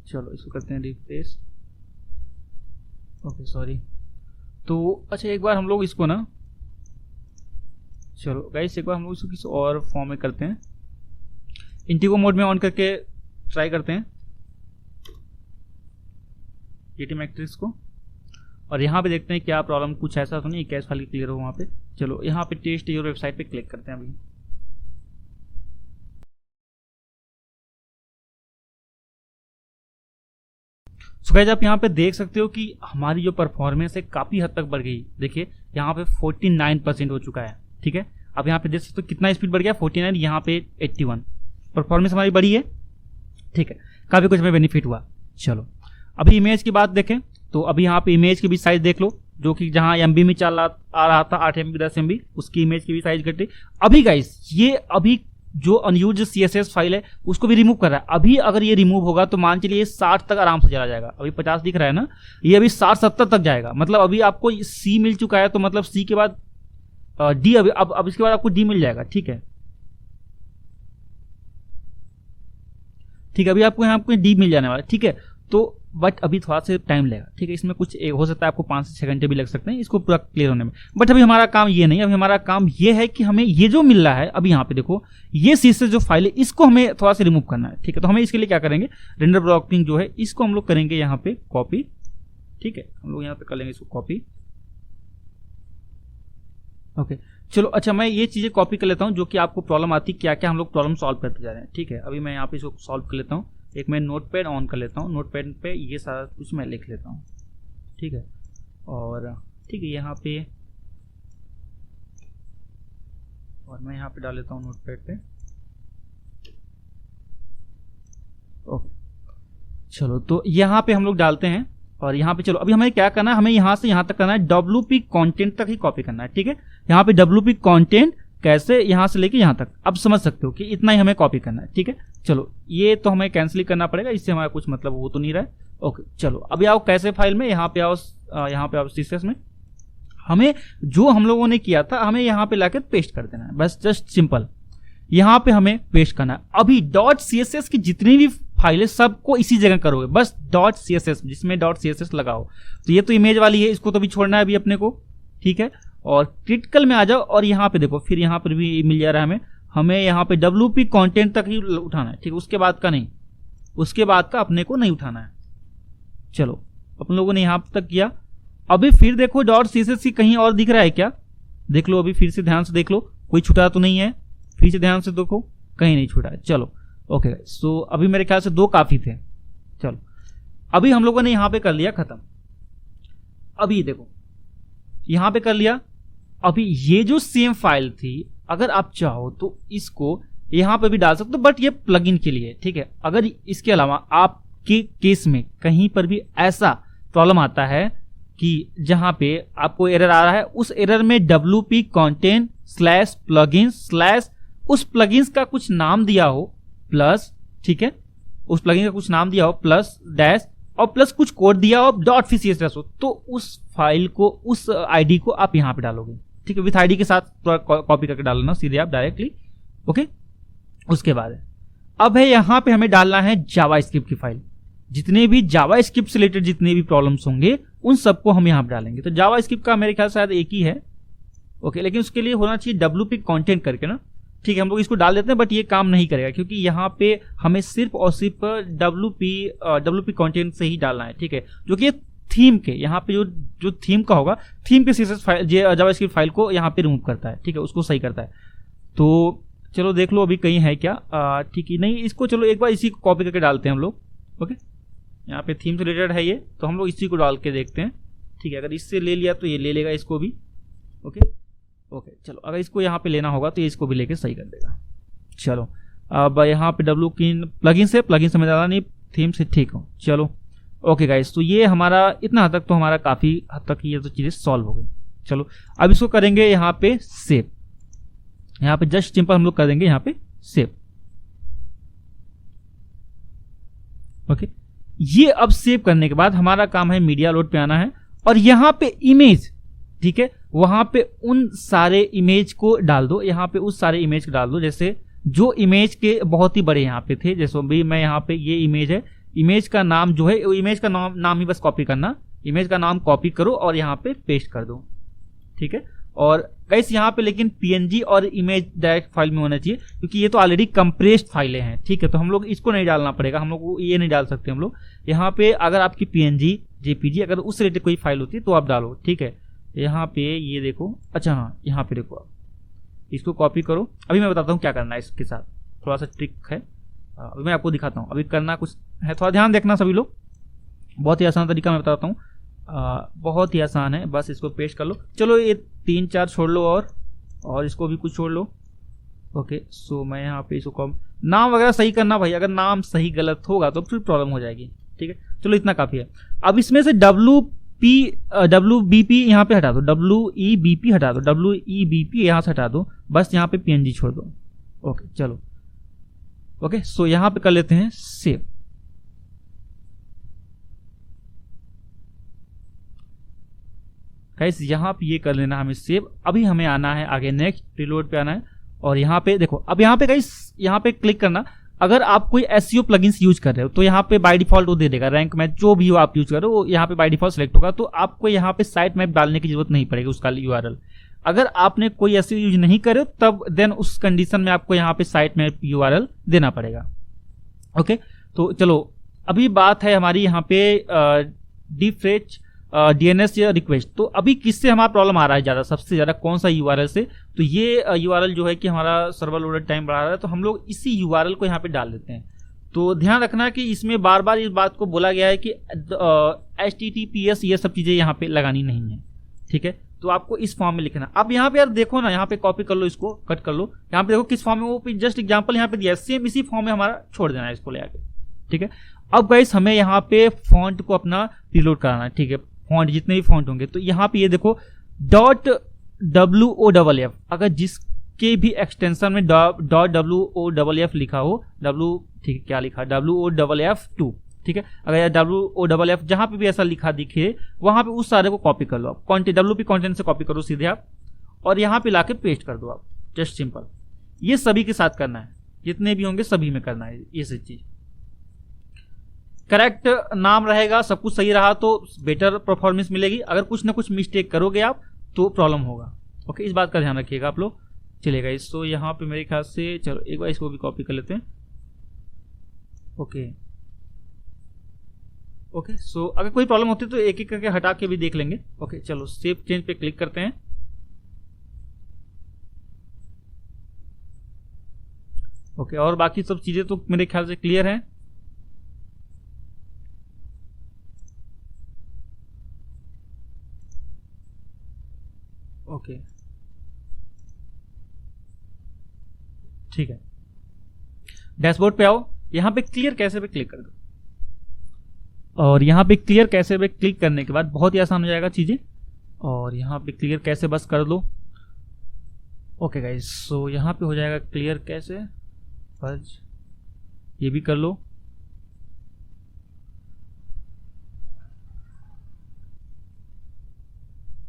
चलो इसको करते हैं रिफ्रेश। ओके सॉरी, तो अच्छा एक बार हम लोग इसको ना, चलो गाइस एक बार हम लोग इसको किसी और फॉर्म में करते हैं, इंडिगो मोड में ऑन करके ट्राई करते हैं GT मैट्रिक्स को, और यहाँ पे देखते हैं क्या प्रॉब्लम, कुछ ऐसा तो नहीं कैश फाइल क्लियर हो वहाँ पे। चलो यहाँ पे टेस्ट योर वेबसाइट पे क्लिक करते हैं अभी। सो गाइस आप यहाँ पे देख सकते हो कि हमारी जो परफॉर्मेंस है काफी हद तक बढ़ गई। देखिए यहाँ पे 49% हो चुका है, ठीक है। अब यहाँ पे देख सकते हो कितना स्पीड बढ़ गया, 49, यहाँ पे 81, परफॉर्मेंस हमारी बढ़ी है, ठीक है, काफी कुछ हमें बेनिफिट हुआ। चलो अभी इमेज की बात देखें तो अभी यहाँ पे इमेज की भी साइज देख लो, जो कि जहाँ MB में चल आ रहा था 8 MB 10 MB, उसकी इमेज की भी साइज घटी। अभी गाइस ये अभी जो अनयूज्ड CSS फाइल है उसको भी रिमूव कर रहा है। अभी अगर ये रिमूव होगा तो मान चलिए 60 तक आराम से चला जाएगा। अभी 50 दिख रहा है ना, ये अभी 60-70 तक जाएगा। मतलब अभी आपको C मिल चुका है, तो मतलब C के बाद D, अभी अब इसके बाद आपको D मिल जाएगा, ठीक है, ठीक है, अभी आपको यहाँ पे D मिल जाने वाला है, ठीक है। तो बट अभी थोड़ा सा टाइम लगेगा, ठीक है, इसमें कुछ हो सकता है आपको 5 से 6 घंटे भी लग सकते हैं इसको पूरा क्लियर होने में। बट अभी हमारा काम ये नहीं, अभी हमारा काम ये है कि हमें ये जो मिल रहा है, अभी यहाँ पे देखो ये CSS जो फाइल है इसको हमें थोड़ा सा रिमूव करना है, ठीक है। तो हमें इसके लिए क्या करेंगे, रेंडर ब्लॉकिंग जो है इसको हम लोग करेंगे यहाँ पे कॉपी, ठीक है, हम लोग यहाँ पे कर लेंगे इसको कॉपी। ओके चलो अच्छा मैं ये चीजें कॉपी कर लेता हूँ जो कि आपको प्रॉब्लम आती है, क्या क्या हम लोग प्रॉब्लम सॉल्व करते जा रहे हैं, ठीक है। अभी मैं यहाँ पे इसको सॉल्व कर लेता हूँ। एक मैं नोटपैड ऑन कर लेता हूँ, नोटपैड पे ये सारा कुछ मैं लिख लेता हूँ, ठीक है, और ठीक है यहाँ पे, और मैं यहाँ पे डाल लेता हूँ नोटपैड पे। ओके चलो तो यहाँ पे हम लोग डालते हैं, और यहाँ पे चलो अभी हमें क्या करना है, हमें यहाँ से यहाँ तक करना है, WP कंटेंट तक ही कॉपी करना है, ठीक है। यहाँ पे WP कंटेंट कैसे, यहाँ से लेके यहाँ तक, अब समझ सकते हो कि इतना ही हमें कॉपी करना है, ठीक है। चलो ये तो हमें कैंसिल करना पड़ेगा, इससे हमारा कुछ मतलब हो तो नहीं रहा है। ओके चलो अभी आओ कैसे फाइल में, यहाँ पे आओ CSS में, हमें जो हम लोगों ने किया था हमें यहाँ पे लाकर पेस्ट कर देना है, बस जस्ट सिंपल यहाँ पे हमें पेस्ट करना है। अभी .css की जितनी भी फाइलें सबको इसी जगह करोगे, बस .css जिसमें .css लगाओ। तो ये तो इमेज वाली है, इसको तो भी छोड़ना है अभी अपने को, ठीक है। और क्रिटिकल में आ जाओ और यहाँ पे देखो, फिर यहाँ पर भी मिल जा रहा है हमें यहाँ पे WP कंटेंट तक ही उठाना है, ठीक है, उसके बाद का नहीं, उसके बाद का अपने को नहीं उठाना है। चलो अपन लोगों ने यहाँ तक किया। अभी फिर देखो .css कहीं और दिख रहा है क्या, देख लो, अभी फिर से ध्यान से देख लो, कोई छुटा तो नहीं है, फिर से ध्यान से देखो, कहीं नहीं छुटा है। चलो ओके सो अभी मेरे ख्याल से 2 काफी थे। चलो अभी हम लोगों ने यहाँ पे कर लिया खत्म। अभी देखो यहाँ पे कर लिया। अभी ये जो सेम फाइल थी, अगर आप चाहो तो इसको यहाँ पे भी डाल सकते हो, बट ये प्लगइन के लिए, ठीक है। अगर इसके अलावा आपके केस में कहीं पर भी ऐसा प्रॉब्लम आता है कि जहां पे आपको एरर आ रहा है, उस एरर में WP कंटेंट /plugins/ उस प्लगइन्स का कुछ नाम दिया हो प्लस, ठीक है, उस प्लगइन का कुछ नाम दिया हो प्लस डैश और प्लस कुछ कोड दिया हो .css हो, तो उस फाइल को, उस ID को आप यहाँ पे डालोगे, ठीक है, विथ ID के साथ कॉपी करके डालना सीधे आप डायरेक्टली। ओके उसके बाद अब है यहाँ पे हमें डालना है जावास्क्रिप्ट की फाइल। जितने भी जावास्क्रिप्ट से रिलेटेड जितने भी प्रॉब्लम्स होंगे उन सबको हम यहाँ पे डालेंगे। तो जावास्क्रिप्ट का मेरे ख्याल शायद एक ही है, ओके, लेकिन उसके लिए होना चाहिए WP कंटेंट करके ना, ठीक है। हम लोग इसको डाल देते हैं, बट ये काम नहीं करेगा क्योंकि यहाँ पे हमें सिर्फ और सिर्फ WP कंटेंट से ही डालना है, ठीक है, जो कि थीम के यहाँ पे जो थीम का होगा, थीम के CSS फाइल जावास्क्रिप्ट फाइल को यहाँ पे रिमूव करता है, ठीक है, उसको सही करता है। तो चलो देख लो अभी कहीं है क्या, ठीक है, नहीं इसको चलो एक बार इसी को कॉपी करके डालते हैं हम लोग। ओके, यहाँ पे थीम से रिलेटेड है ये, तो हम लोग इसी को डाल के देखते हैं। ठीक है, अगर इससे ले लिया तो ये ले लेगा इसको भी। ओके ओके, चलो अगर इसको यहाँ पे लेना होगा तो ये इसको भी लेके सही कर देगा। चलो अब यहाँ पे डब्ल्यू किन प्लगइन से मैं ज़्यादा नहीं, थीम से ठीक हो। चलो ओके गाइस, तो ये हमारा इतना हद तक तो हमारा काफ़ी हद तक ये तो चीज़ें सॉल्व हो गई। चलो अब इसको करेंगे यहाँ पे सेव, यहाँ पे जस्ट सिंपल हम लोग कर देंगे यहाँ पे सेव। ओके, ये अब सेव करने के बाद हमारा काम है मीडिया लोड पे आना है और यहाँ पे इमेज, ठीक है, वहां पे उन सारे इमेज को डाल दो, यहाँ पे उस सारे इमेज को डाल दो, जैसे जो इमेज के बहुत ही बड़े यहाँ पे थे। जैसे अभी मैं यहाँ पे ये इमेज है, इमेज का नाम जो है, इमेज का नाम ही बस कॉपी करना, इमेज का नाम कॉपी करो और यहाँ पे पेस्ट कर दो। ठीक है, और गाइस यहाँ पे लेकिन पीएनजी और इमेज डायरेक्ट फाइल में होना चाहिए, क्योंकि ये तो ऑलरेडी कंप्रेस्ड फाइलें हैं। ठीक है, तो हम लोग इसको नहीं डालना पड़ेगा, हम लोग को ये नहीं डाल सकते हम लोग यहाँ पे। अगर आपकी पीएनजी जेपीजी अगर उससे रिलेटेड कोई फाइल होती है तो आप डालो। ठीक है, यहाँ पे ये देखो, अच्छा हाँ यहाँ पे देखो, आप इसको कॉपी करो। अभी मैं बताता हूँ क्या करना है इसके साथ, थोड़ा सा ट्रिक है, अभी मैं आपको दिखाता हूँ। अभी करना कुछ है, थोड़ा ध्यान देखना सभी लोग, बहुत ही आसान तरीका मैं बताता हूँ, बहुत ही आसान है, बस इसको पेस्ट कर लो। चलो ये 3-4 छोड़ लो और इसको भी कुछ छोड़ लो। ओके, सो मैं यहाँ पे इसको नाम वगैरह सही करना भाई, अगर नाम सही गलत होगा तो फिर प्रॉब्लम हो जाएगी। ठीक है, चलो इतना काफी है। अब इसमें से WBP यहाँ पे हटा दो, WEBP हटा दो, WEBP यहाँ से हटा दो, बस यहाँ पे PNG छोड़ दो। ओके चलो, ओके सो यहाँ पे कर लेते हैं सेव। गाइस यहाँ पे ये कर लेना हमें सेव। अभी हमें आना है आगे, नेक्स्ट रिलोड पे आना है और यहाँ पे देखो, अब यहाँ पे गाइस यहाँ पे क्लिक करना। अगर आप कोई एसईओ प्लगइन्स यूज कर रहे हो तो यहाँ पे बाय डिफॉल्ट वो दे देगा, रैंक मैच जो भी हो आप यूज कर रहे हो वो यहाँ पे बाय डिफॉल्ट सेलेक्ट होगा, तो आपको यहाँ पे साइट मैप डालने की जरूरत नहीं पड़ेगी उसका यूआरएल। अगर आपने कोई एसईओ यूज नहीं करे तब देन उस कंडीशन में आपको यहाँ पे साइट मैप यूआरएल देना पड़ेगा। ओके, तो चलो अभी बात है हमारी यहाँ पे डिफरेच डीएनएस या रिक्वेस्ट। तो अभी किससे हमारा प्रॉब्लम आ रहा है ज्यादा, सबसे ज्यादा कौन सा यूआरएल से? तो ये यूआरएल जो है कि हमारा सर्वर लोडेड टाइम बढ़ा रहा है, तो हम लोग इसी यूआरएल को यहाँ पे डाल देते हैं। तो ध्यान रखना कि इसमें बार बार इस बात को बोला गया है कि HTTPS ये सब चीजें यहाँ पे लगानी नहीं है। ठीक है, तो आपको इस फॉर्म में लिखना। अब यहाँ पे यार देखो ना, यहाँ पे कॉपी कर लो, इसको कट कर लो, यहाँ पे देखो किस फॉर्म में, वो जस्ट एग्जांपल यहाँ पे दिया है, सेम इसी फॉर्म में हमारा छोड़ देना है इसको ले आके। ठीक है, अब गाइस हमें यहाँ पे फॉन्ट को अपना रिलोड कराना है। ठीक है, फॉन्ट जितने भी फॉन्ट होंगे, तो यहाँ पे ये देखो .WOFF, अगर जिसके भी एक्सटेंशन में .WOFF लिखा हो, ठीक है क्या लिखा, WOFF2। ठीक है, अगर WOFF जहां पे भी ऐसा लिखा दिखे वहां पे उस सारे को कॉपी कर लो आप, WP कंटेंट से कॉपी करो सीधे आप और यहाँ पे लाके पेस्ट कर दो आप, जस्ट सिंपल। ये सभी के साथ करना है, जितने भी होंगे सभी में करना है ये सब चीज। करेक्ट नाम रहेगा, सब कुछ सही रहा तो बेटर परफॉर्मेंस मिलेगी। अगर कुछ ना कुछ मिस्टेक करोगे आप तो प्रॉब्लम होगा। ओके, इस बात का ध्यान रखिएगा आप लोग। चलेगा इसको यहाँ पे मेरे ख्याल से, चलो एक बार इसको भी कॉपी कर लेते हैं। ओके ओके, सो अगर कोई प्रॉब्लम होती है तो एक एक करके हटा के भी देख लेंगे। ओके चलो, सेव चेंज पे क्लिक करते हैं। ओके, और बाकी सब चीजें तो मेरे ख्याल से क्लियर हैं। ओके ठीक है, डैशबोर्ड पे आओ, यहाँ पे क्लियर कैसे पे क्लिक कर दो और यहाँ पे क्लियर कैसे पे क्लिक करने के बाद बहुत ही आसान हो जाएगा चीजें। और यहाँ पे क्लियर कैसे बस कर दो। ओके गाइस, सो यहाँ पे हो जाएगा क्लियर कैसे, बस ये भी कर लो।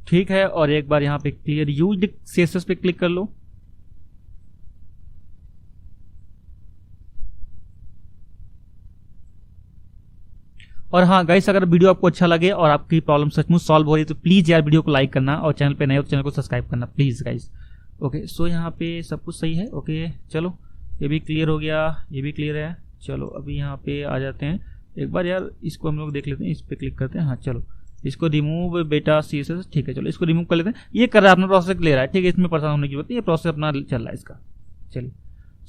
ठीक है, और एक बार यहाँ पे क्लियर यूज्ड सीएसएस पे क्लिक कर लो। और हाँ गाइस, अगर वीडियो आपको अच्छा लगे और आपकी प्रॉब्लम सचमुच सॉल्व हो रही है तो प्लीज यार वीडियो को लाइक करना और चैनल पे नए हो तो चैनल को सब्सक्राइब करना प्लीज गाइस। ओके, सो यहाँ पे सब कुछ सही है। ओके चलो, ये भी क्लियर हो गया, ये भी क्लियर है। चलो अभी यहाँ पे आ जाते हैं एक बार यार, इसको हम लोग देख लेते हैं, इस पे क्लिक करते हैं। हाँ चलो, इसको रिमूव बेटा सीएसएस, ठीक है चलो इसको रिमूव कर लेते हैं। ये कर रहा है अपना प्रोसेस ले रहा है, ठीक है, इसमें परेशान होने की बात नहीं, ये प्रोसेस अपना चल रहा है इसका। चलिए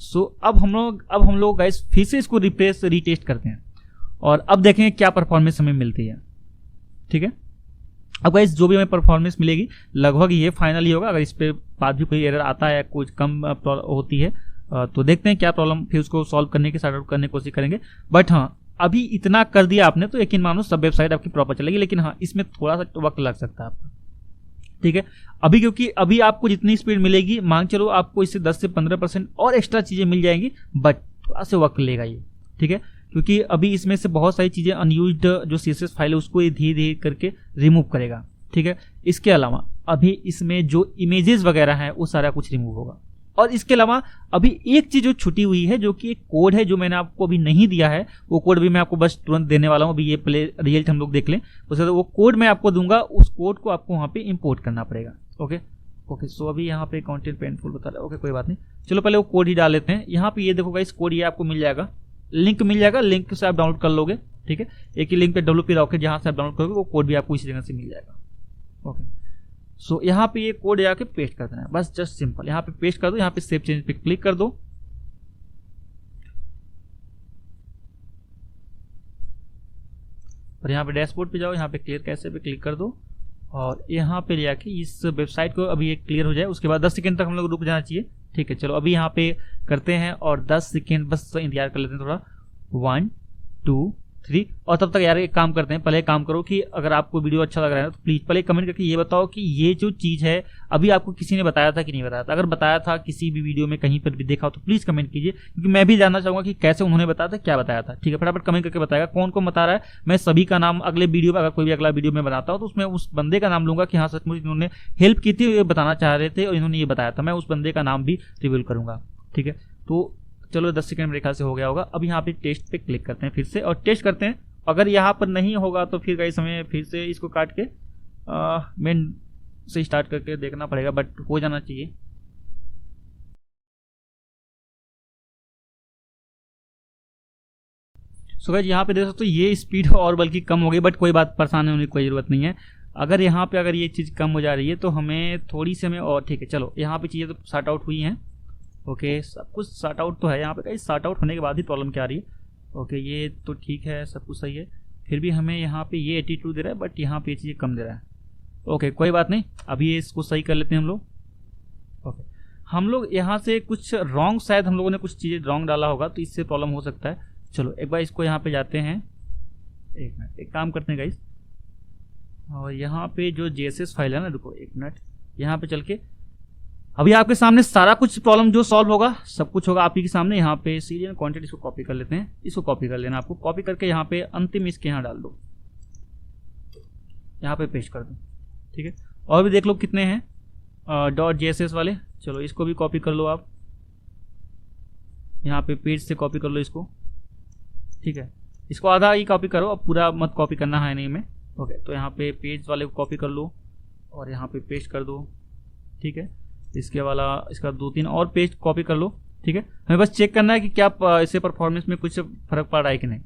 सो अब हम लोग गाइस फिर से इसको रीटेस्ट करते हैं और अब देखेंगे क्या परफॉर्मेंस हमें मिलती है। ठीक है, अब गाइस जो भी हमें परफॉर्मेंस मिलेगी लगभग ये फाइनल ही होगा। अगर इस पे बाद भी कोई एरर आता है, कुछ कम होती है तो देखते हैं क्या प्रॉब्लम, फिर उसको सॉल्व करने की सॉर्ट आउट करने की कोशिश करेंगे। बट हाँ, अभी इतना कर दिया आपने तो यकीन मानो सब वेबसाइट आपकी प्रॉपर चलेगी, लेकिन हाँ इसमें थोड़ा सा वक्त लग सकता है आपका। ठीक है, अभी क्योंकि अभी आपको जितनी स्पीड मिलेगी मान चलो आपको इससे 10 से 15% और एक्स्ट्रा चीजें मिल जाएंगी, बट थोड़ा सा वक्त लेगा ये। ठीक है, क्योंकि अभी इसमें से बहुत सारी चीजें अनयूज्ड जो CSS फाइल है उसको धीरे धीरे करके रिमूव करेगा। ठीक है, इसके अलावा अभी इसमें जो इमेजेस वगैरह हैं वो सारा कुछ रिमूव होगा। और इसके अलावा अभी एक चीज जो छुटी हुई है जो कि एक कोड है जो मैंने आपको अभी नहीं दिया है, वो कोड भी मैं आपको बस तुरंत देने वाला हूं। अभी ये प्ले रिजल्ट हम लोग देख लें, उसके बाद वो कोड मैं आपको दूंगा, उस कोड को आपको वहां पे इंपोर्ट करना पड़ेगा। ओके सो अभी यहाँ पे कंटेंट पेनफुल बता रहा है। ओके कोई बात नहीं, चलो पहले वो कोड ही डाल लेते हैं। यहाँ पे ये देखो गाइस कोड ये आपको मिल जाएगा, लिंक मिल जाएगा, लिंक से आप डाउनलोड कर लोगे। ठीक है, एक ही लिंक पे WP रॉकेट जहां से आप डाउनलोड करोगे वो कोड भी आपको इसी जगह से मिल जाएगा। ओके सो यहाँ पे ये कोड जाके पेस्ट कर देना है, बस जस्ट सिंपल यहाँ पे पेस्ट कर दो, यहाँ पे सेव चेंज पे क्लिक कर दो और यहाँ पे डैशबोर्ड पे जाओ, यहाँ पे क्लियर कैसे पे क्लिक कर दो और यहाँ पे ले आके इस वेबसाइट को अभी ये क्लियर हो जाए, उसके बाद 10 सेकंड तक हम लोग रुक जाना चाहिए। ठीक है, चलो अभी यहाँ पे करते हैं और 10 सेकंड बस इंतजार कर लेते हैं थोड़ा, 1 2 3 और तब तक यार एक काम करते हैं, पहले काम करो कि अगर आपको वीडियो अच्छा लग रहा है तो प्लीज पहले कमेंट करके ये बताओ कि ये जो चीज है अभी आपको किसी ने बताया था कि नहीं बताया था। अगर बताया था किसी भी वीडियो में कहीं पर भी देखा हो तो प्लीज कमेंट कीजिए, क्योंकि मैं भी जानना चाहूंगा कि कैसे उन्होंने बताया था, क्या बताया था। ठीक है, फटाफट कमेंट करके बताएगा कौन कौन बता रहा है। मैं सभी का नाम अगले वीडियो में, अगर कोई भी अगला वीडियो में बनाता हूँ तो उसमें उस बंदे का नाम लूंगा कि हाँ सचमुच इन्होंने हेल्प की थी, ये बताना चाह रहे थे और इन्होंने ये बताया था, मैं उस बंदे का नाम भी रिवील करूंगा। ठीक है, तो चलो 10 सेकंड मेरे ख्याल से हो गया होगा। अब यहाँ पे टेस्ट पे क्लिक करते हैं फिर से और टेस्ट करते हैं। अगर यहाँ पर नहीं होगा तो फिर गाइस हमें फिर से इसको काट के मेन से स्टार्ट करके देखना पड़ेगा, बट हो जाना चाहिए। सो गाइस यहाँ पे देख सकते हो ये स्पीड और बल्कि कम हो गई, बट कोई बात, परेशान होने की कोई जरूरत नहीं है। अगर यहाँ पे अगर ये चीज़ कम हो जा रही है तो हमें थोड़ी सी हमें और, ठीक है चलो यहाँ पे चीज़ें तो सॉर्ट आउट हुई हैं। ओके सब कुछ सॉर्ट आउट तो है यहाँ पे गाइस, सॉर्ट आउट होने के बाद ही प्रॉब्लम क्या आ रही है। ओके ये तो ठीक है, सब कुछ सही है, फिर भी हमें यहाँ पे ये 82 दे रहा है बट यहाँ पे ये चीज़ें कम दे रहा है। ओके कोई बात नहीं, अभी ये इसको सही कर लेते हैं हम लोग। ओके हम लोग यहाँ से कुछ रॉन्ग, शायद हम लोगों ने कुछ चीज़ें रॉन्ग डाला होगा तो इससे प्रॉब्लम हो सकता है। चलो एक बार इसको यहाँ पे जाते हैं, एक मिनट एक काम करते हैं गाइस, और यहाँ पे जो JSS फाइल है ना, रुको एक मिनट, यहाँ पे चल के अभी आपके सामने सारा कुछ प्रॉब्लम जो सॉल्व होगा, सब कुछ होगा आप ही के सामने। यहाँ पे सीरियल क्वांटिटी इसको कॉपी कर लेते हैं, इसको कॉपी कर लेना, आपको कॉपी करके यहाँ पे अंतिम इसके यहाँ डाल दो, यहाँ पे पेस्ट कर दो। ठीक है, और भी देख लो कितने हैं .jss वाले, चलो इसको भी कॉपी कर लो आप, यहाँ पे पेज से कॉपी कर लो इसको। ठीक है, इसको आधा ही कॉपी करो, अब पूरा मत कॉपी करना है नहीं में। ओके तो यहाँ पे पेज वाले को कॉपी कर लो और यहाँ पे पेस्ट कर दो। ठीक है, इसके वाला इसका 2-3 और पेज कॉपी कर लो। ठीक है, हमें बस चेक करना है कि क्या इससे परफॉर्मेंस में कुछ फर्क पड़ रहा है कि नहीं।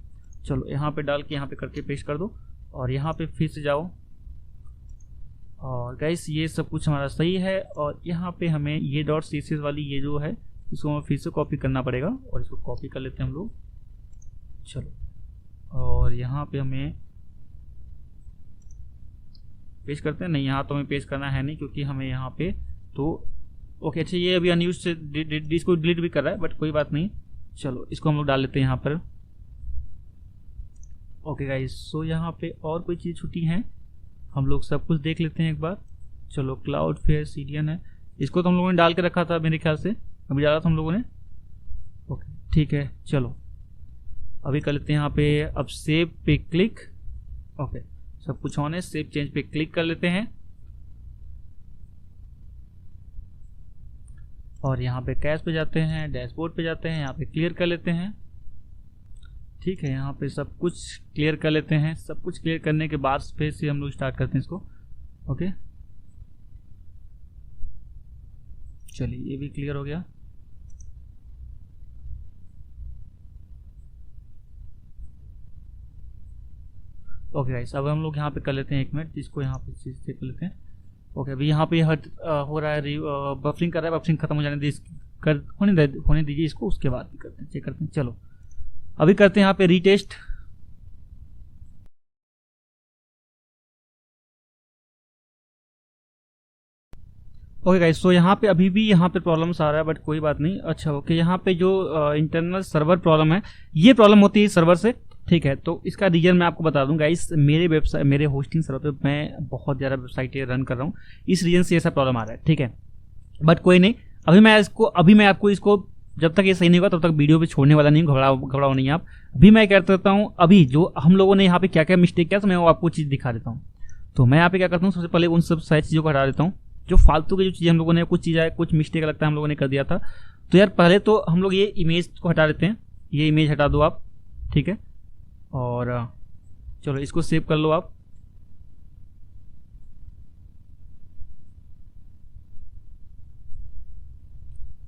चलो यहाँ पे डाल के यहाँ पे करके पेस्ट कर दो और यहाँ पे फिर से जाओ और गाइस ये सब कुछ हमारा सही है। और यहाँ पे हमें ये .css वाली ये जो है इसको हमें फिर से कॉपी करना पड़ेगा और इसको कॉपी कर लेते हैं हम लोग। चलो और यहाँ पे हमें पेस्ट करते हैं, नहीं यहाँ तो हमें पेस्ट करना है नहीं क्योंकि हमें यहाँ पे तो ओके अच्छा ये अभी अनयूज से इसको डिलीट भी कर रहा है बट कोई बात नहीं। चलो इसको हम लोग डाल लेते हैं यहाँ पर। ओके गाइस सो यहाँ पे और कोई चीज़ छुट्टी है, हम लोग सब कुछ देख लेते हैं एक बार। चलो क्लाउड फेयर सीडियन है, इसको तो हम लोगों ने डाल के रखा था मेरे ख्याल से, अभी डाला था हम लोगों ने। ओके ठीक है, चलो अभी कर लेते हैं यहाँ पे, अब सेव पे क्लिक। ओके सब कुछ ऑन है, सेव चेंज पे क्लिक कर लेते हैं और यहाँ पे कैश पे जाते हैं, डैशबोर्ड पे जाते हैं, यहाँ पे क्लियर कर लेते हैं। ठीक है, यहाँ पे सब कुछ क्लियर कर लेते हैं। सब कुछ क्लियर करने के बाद फिर से हम लोग स्टार्ट करते हैं इसको। ओके चलिए ये भी क्लियर हो गया। ओके गाइस अब हम लोग यहाँ पे कर लेते हैं, एक मिनट इसको यहाँ पे चीज कर लेते हैं। ओके अभी यहाँ पे हट हो रहा है, बफरिंग कर रहा है, बफरिंग खत्म हो जाने दे, कर होने दीजिए इसको, उसके बाद भी करते हैं, चेक करते हैं। चलो अभी करते हैं यहाँ पे रीटेस्ट। ओके गाइस, सो यहाँ पे अभी भी यहाँ पे प्रॉब्लम्स आ रहा है, बट कोई बात नहीं। अच्छा ओके, यहाँ पे जो इंटरनल सर्वर प्रॉब्लम है, ये प्रॉब्लम होती है सर्वर से, ठीक है। तो इसका रीजन मैं आपको बता दूं गाइस, मेरे वेबसाइट, मेरे होस्टिंग सर्वर पे मैं बहुत ज़्यादा वेबसाइटें रन कर रहा हूँ, इस रीजन से ऐसा प्रॉब्लम आ रहा है, ठीक है। बट कोई नहीं, अभी मैं आपको इसको जब तक ये सही नहीं होगा तब तक वीडियो पे छोड़ने वाला नहीं, घबराओ नहीं आप। अभी मैं क्या करता हूँ, अभी जो हम लोगों ने यहाँ पे क्या क्या मिस्टेक किया, तो मैं वो आपको चीज़ दिखा देता हूँ। तो मैं यहाँ पे क्या करता हूँ, सबसे पहले उन सब सारी चीज़ों को हटा देता हूँ, जो फालतू की जो चीज़ें हम लोगों ने, कुछ मिस्टेक लगता है हम लोगों ने कर दिया था। तो यार पहले तो हम लोग ये इमेज को हटा देते हैं, ये इमेज हटा दो आप, ठीक है। और चलो इसको सेव कर लो आप।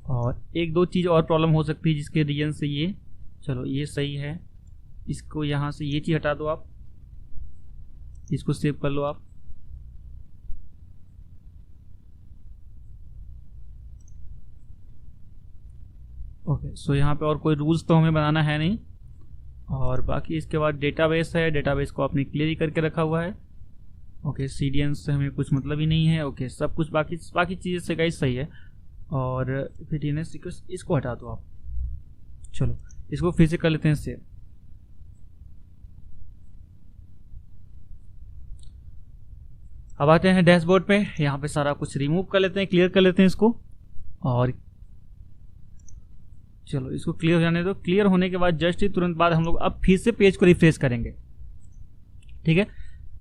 और एक दो चीज़ और प्रॉब्लम हो सकती है जिसके रीजन से ये, चलो ये सही है, इसको यहाँ से ये चीज़ हटा दो आप, इसको सेव कर लो आप। ओके, सो यहाँ पे और कोई रूल्स तो हमें बनाना है नहीं। और बाकी इसके बाद डेटाबेस है, डेटाबेस को आपने क्लियर ही करके रखा हुआ है। ओके, सीडीएन से हमें कुछ मतलब ही नहीं है। ओके, सब कुछ बाकी चीज़ें से गाइस सही है। और फिर इसको हटा दो आप। चलो इसको फिर से कर लेते हैं सेव। अब आते हैं डैशबोर्ड पे, यहाँ पे सारा कुछ रिमूव कर लेते हैं, क्लियर कर लेते हैं इसको। और चलो इसको क्लियर हो जाने दो। क्लियर होने के बाद जस्ट ही तुरंत बाद हम लोग अब फिर से पेज को रिफ्रेश करेंगे, ठीक है।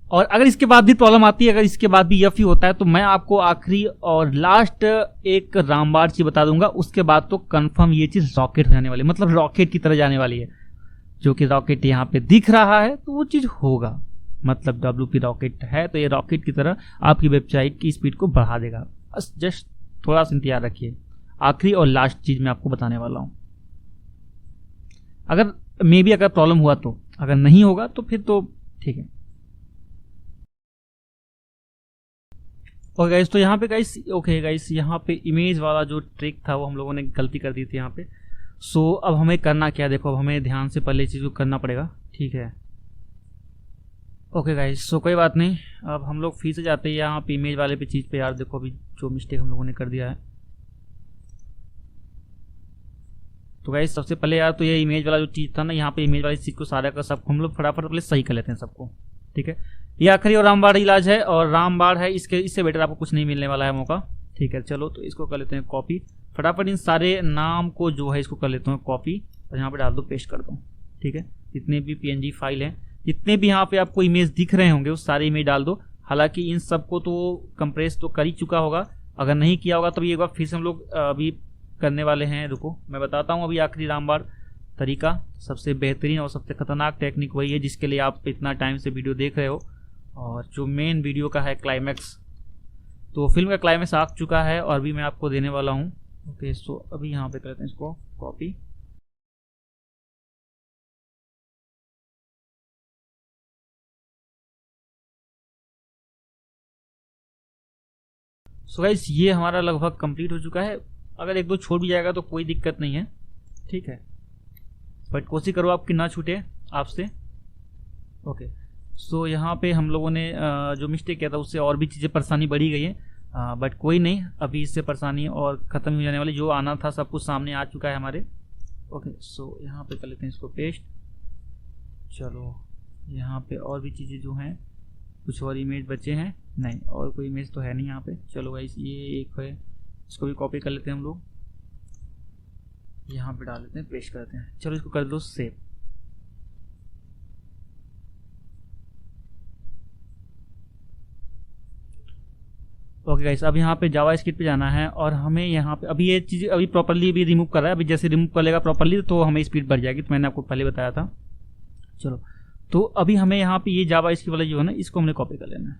और अगर इसके बाद भी प्रॉब्लम आती है, अगर इसके बाद भी यफ ही होता है, तो मैं आपको आखिरी और लास्ट एक रामबाण चीज बता दूंगा, उसके बाद तो कंफर्म ये चीज रॉकेट हो जाने वाली है, मतलब रॉकेट की तरह जाने वाली है। जो कि रॉकेट यहाँ पे दिख रहा है तो वो चीज होगा, मतलब WP रॉकेट है तो ये रॉकेट की तरह आपकी वेबसाइट की स्पीड को बढ़ा देगा। बस जस्ट थोड़ा सा इंतजार रखिए, आखिरी और लास्ट चीज मैं आपको बताने वाला हूं। अगर मे बी अगर प्रॉब्लम हुआ तो, अगर नहीं होगा तो फिर तो ठीक है। ओके गाइस, तो यहाँ पे गाइस, ओके गाइस, यहाँ पे इमेज वाला जो ट्रिक था वो हम लोगों ने गलती कर दी थी यहाँ पे। सो अब हमें करना क्या, देखो अब हमें ध्यान से पहले चीज़ को करना पड़ेगा, ठीक है। ओके गाइस, सो कोई बात नहीं, अब हम लोग फिर से जाते हैं यहाँ पे इमेज वाले पे चीज़ पे। यार देखो अभी जो मिस्टेक हम लोगों ने कर दिया है। तो गाइस सबसे पहले यार तो ये इमेज वाला जो चीज़ था ना, यहाँ पे इमेज वाली चीज़ को सारा का सब हम लोग फटाफट पहले सही कर लेते हैं सबको, ठीक है। ये आखिरी और रामबाण इलाज है, और रामबाण है, इससे बेटर आपको कुछ नहीं मिलने वाला है मौका, ठीक है। चलो तो इसको कर लेते हैं कॉपी, फटाफट इन सारे नाम को जो है इसको कर लेता हूँ कॉपी, और यहाँ पे डाल दो, पेस्ट कर दो, ठीक है। जितने भी PNG फाइल हैं, जितने भी यहाँ पे आपको इमेज दिख रहे होंगे, उस सारे इमेज डाल दो। हालांकि इन सबको तो कंप्रेस तो कर ही चुका होगा, अगर नहीं किया होगा तो एक बार फिर से हम लोग अभी करने वाले हैं। रुको मैं बताता हूँ अभी आखिरी रामबाण तरीका। सबसे बेहतरीन और सबसे खतरनाक टेक्निक वही है जिसके लिए आप इतना टाइम से वीडियो देख रहे हो, और जो मेन वीडियो का है क्लाइमैक्स। तो फिल्म का क्लाइमैक्स आ चुका है और अभी मैं आपको देने वाला हूँ। ओके, सो अभी यहाँ पे करते हैं इसको कॉपी। सो गाइस ये हमारा लगभग कंप्लीट हो चुका है। अगर एक दो छोड़ भी जाएगा तो कोई दिक्कत नहीं है, ठीक है। बट कोशिश करो आपकी ना छूटे आपसे। ओके, सो यहाँ पे हम लोगों ने जो मिस्टेक किया था उससे और भी चीज़ें परेशानी बढ़ी गई है, बट कोई नहीं, अभी इससे परेशानी और ख़त्म हो जाने वाली। जो आना था सब कुछ सामने आ चुका है हमारे। ओके, सो यहाँ पे कर लेते हैं इसको पेस्ट। चलो यहाँ पे और भी चीज़ें जो हैं, कुछ और इमेज बचे हैं, नहीं और कोई इमेज तो है नहीं यहाँ पे। चलो गाइस ये एक है, इसको भी कॉपी कर लेते हैं हम लोग, यहाँ पे डाल लेते हैं, पेस्ट करते हैं। चलो इसको कर दो सेव। ओके गाइस, अब यहाँ पे जावास्क्रिप्ट पे जाना है, और हमें यहाँ पे अभी ये चीज़ अभी प्रॉपर्ली भी रिमूव कर रहा है। अभी जैसे रिमूव कर लेगा प्रॉपर्ली तो हमें स्पीड बढ़ जाएगी, तो मैंने आपको पहले बताया था। चलो तो अभी हमें यहाँ पे ये जावास्क्रिप्ट वाला जो है ना, इसको हमने कॉपी कर लेना है।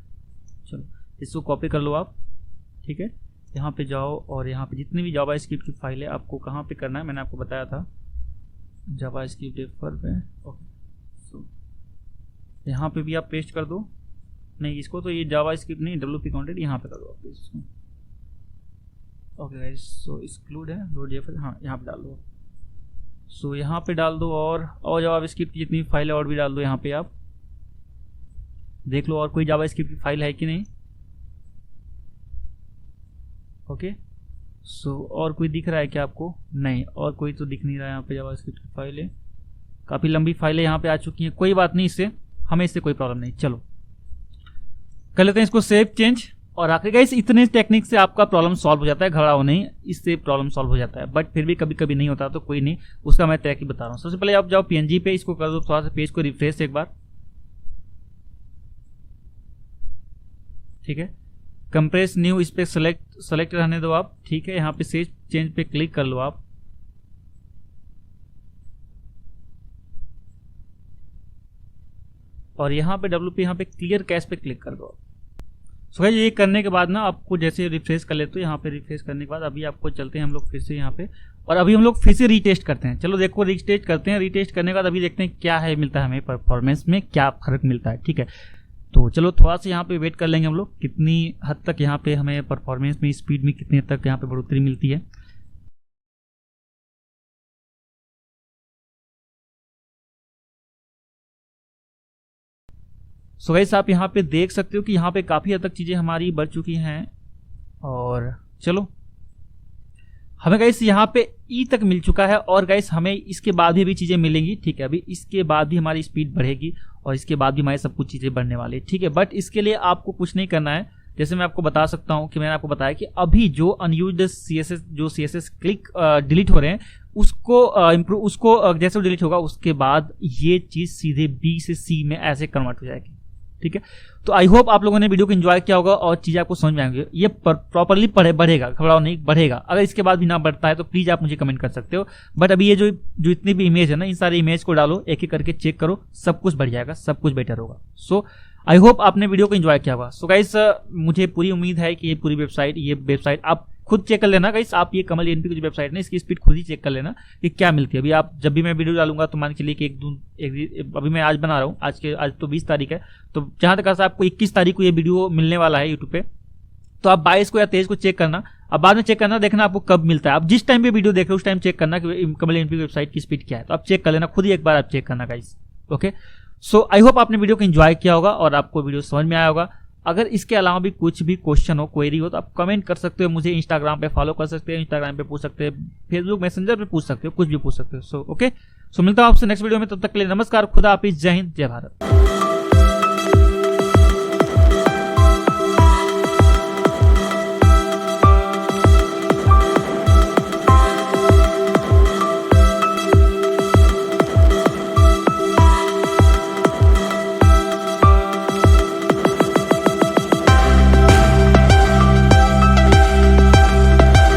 चलो इसको कॉपी कर लो आप, ठीक है। यहाँ पे जाओ और यहाँ पे जितनी भी जावास्क्रिप्ट की फाइल है आपको कहाँ पे करना है, मैंने आपको बताया था जावास्क्रिप्ट डेफर पे। ओके, सो यहाँ पे भी आप पेस्ट कर दो। नहीं इसको तो ये जावास्क्रिप्ट नहीं, WP कंटेंट यहाँ पे कर दो आप इसको। ओके गाइस, सो एक्सक्लूड है डॉट जेएफएस, हाँ यहाँ पे डाल दो। सो यहाँ पे डाल दो और जावास्क्रिप्ट की जितनी फाइल है और भी डाल दो। यहाँ पे आप देख लो और कोई जावास्क्रिप्ट की फाइल है कि नहीं। ओके, सो और कोई दिख रहा है क्या आपको? नहीं, और कोई तो दिख नहीं रहा है यहाँ पे। जावास्क्रिप्ट की फाइल है, काफ़ी लंबी फाइलें यहाँ पे आ चुकी हैं। कोई बात नहीं, इससे हमें इससे कोई प्रॉब्लम नहीं। चलो कर लेते हैं इसको सेव चेंज। और आखिर गाइस इतने टेक्निक से आपका प्रॉब्लम सॉल्व हो जाता है, घबराओ नहीं, इससे प्रॉब्लम सॉल्व हो जाता है। बट फिर भी कभी कभी नहीं होता तो कोई नहीं, उसका मैं तय की बता रहा हूँ। सबसे पहले आप जाओ पीएनजी पे, इसको कर दो थोड़ा सा पेज को रिफ्रेश एक बार, ठीक है। कंप्रेस न्यू, इस पे सेलेक्ट रहने दो आप, ठीक है। यहाँ पे सेव चेंज पे क्लिक कर लो आप। और यहाँ पे WP, यहाँ पे क्लियर कैश पे क्लिक कर दो। सो गाइस ये करने के बाद ना आपको जैसे रिफ्रेश कर लेते हो, यहाँ पे रिफ्रेश करने के बाद अभी आपको चलते हैं हम लोग फिर से यहाँ पे, और अभी हम लोग फिर से रीटेस्ट करते हैं। चलो देखो रीटेस्ट करते हैं। रीटेस्ट करने के बाद अभी देखते हैं क्या है मिलता है हमें परफॉर्मेंस में, क्या फर्क मिलता है, ठीक है। तो चलो थोड़ा सा यहाँ पे वेट कर लेंगे हम लोग, कितनी हद तक यहाँ पे हमें परफॉर्मेंस में, स्पीड में कितनी हद तक यहाँ पे बढ़ोतरी मिलती है। सो गाइस आप यहाँ पे देख सकते हो कि यहाँ पे काफ़ी हद तक चीज़ें हमारी बढ़ चुकी हैं। और चलो हमें गाइस यहाँ पे ई तक मिल चुका है, और गाइस हमें इसके बाद भी अभी चीज़ें मिलेंगी, ठीक है। अभी इसके बाद भी हमारी स्पीड बढ़ेगी और इसके बाद भी हमारी सब कुछ चीज़ें बढ़ने वाली है, ठीक है। बट इसके लिए आपको कुछ नहीं करना है। जैसे मैं आपको बता सकता हूँ कि मैंने आपको बताया कि अभी जो अनयूज्ड CSS, जो CSS क्लिक डिलीट हो रहे हैं, उसको इम्प्रूव, उसको जैसे डिलीट होगा उसके बाद ये चीज़ सीधे B से C में ऐसे कन्वर्ट हो जाएगी, ठीक है। तो आई होप आप लोगों ने वीडियो को एंजॉय किया होगा और चीज़ें आपको समझ में आएंगी। ये प्रॉपरली बढ़ेगा, घबराओ नहीं, बढ़ेगा। अगर इसके बाद भी ना बढ़ता है तो प्लीज़ आप मुझे कमेंट कर सकते हो। बट अभी ये जो इतनी भी इमेज है ना, इन सारी इमेज को डालो, एक एक करके चेक करो, सब कुछ बढ़ जाएगा, सब कुछ बेटर होगा। सो आई होप आपने वीडियो को एंजॉय किया होगा। सो गाइस मुझे पूरी उम्मीद है कि ये पूरी वेबसाइट आप खुद चेक कर लेना गाइस। आप ये कमल एनपी की जो वेबसाइट है इसकी स्पीड खुद ही चेक कर लेना कि क्या मिलती है। अभी आप जब भी मैं वीडियो डालूंगा तो मान के चलिए कि अभी मैं आज बना रहा हूँ, आज तो 20 तारीख है, तो जहां तक आपको 21 तारीख को ये वीडियो मिलने वाला है यूट्यूब पे, तो आप 22 को या 23 को चेक करना। अब बाद में चेक करना, देखना आपको कब मिलता है। आप जिस टाइम पे वीडियो देख रहे हो उस टाइम चेक करना कि कमल एनपी वेबसाइट की स्पीड क्या है। तो आप चेक कर लेना, खुद ही एक बार आप चेक करना guys, okay. So I hope आपने वीडियो को एंजॉय किया होगा और आपको वीडियो समझ में आया होगा। अगर इसके अलावा भी कुछ भी क्वेश्चन हो, क्वेरी हो, तो आप कमेंट कर सकते हो, मुझे इंस्टाग्राम पे फॉलो कर सकते हो, इंस्टाग्राम पे पूछ सकते हो, फेसबुक मैसेंजर पे पूछ सकते हो, कुछ भी पूछ सकते हो। सो ओके, सो मिलता हूं आपसे नेक्स्ट वीडियो में, तब तक के लिए नमस्कार, खुदा हाफिज, जय हिंद, जय भारत।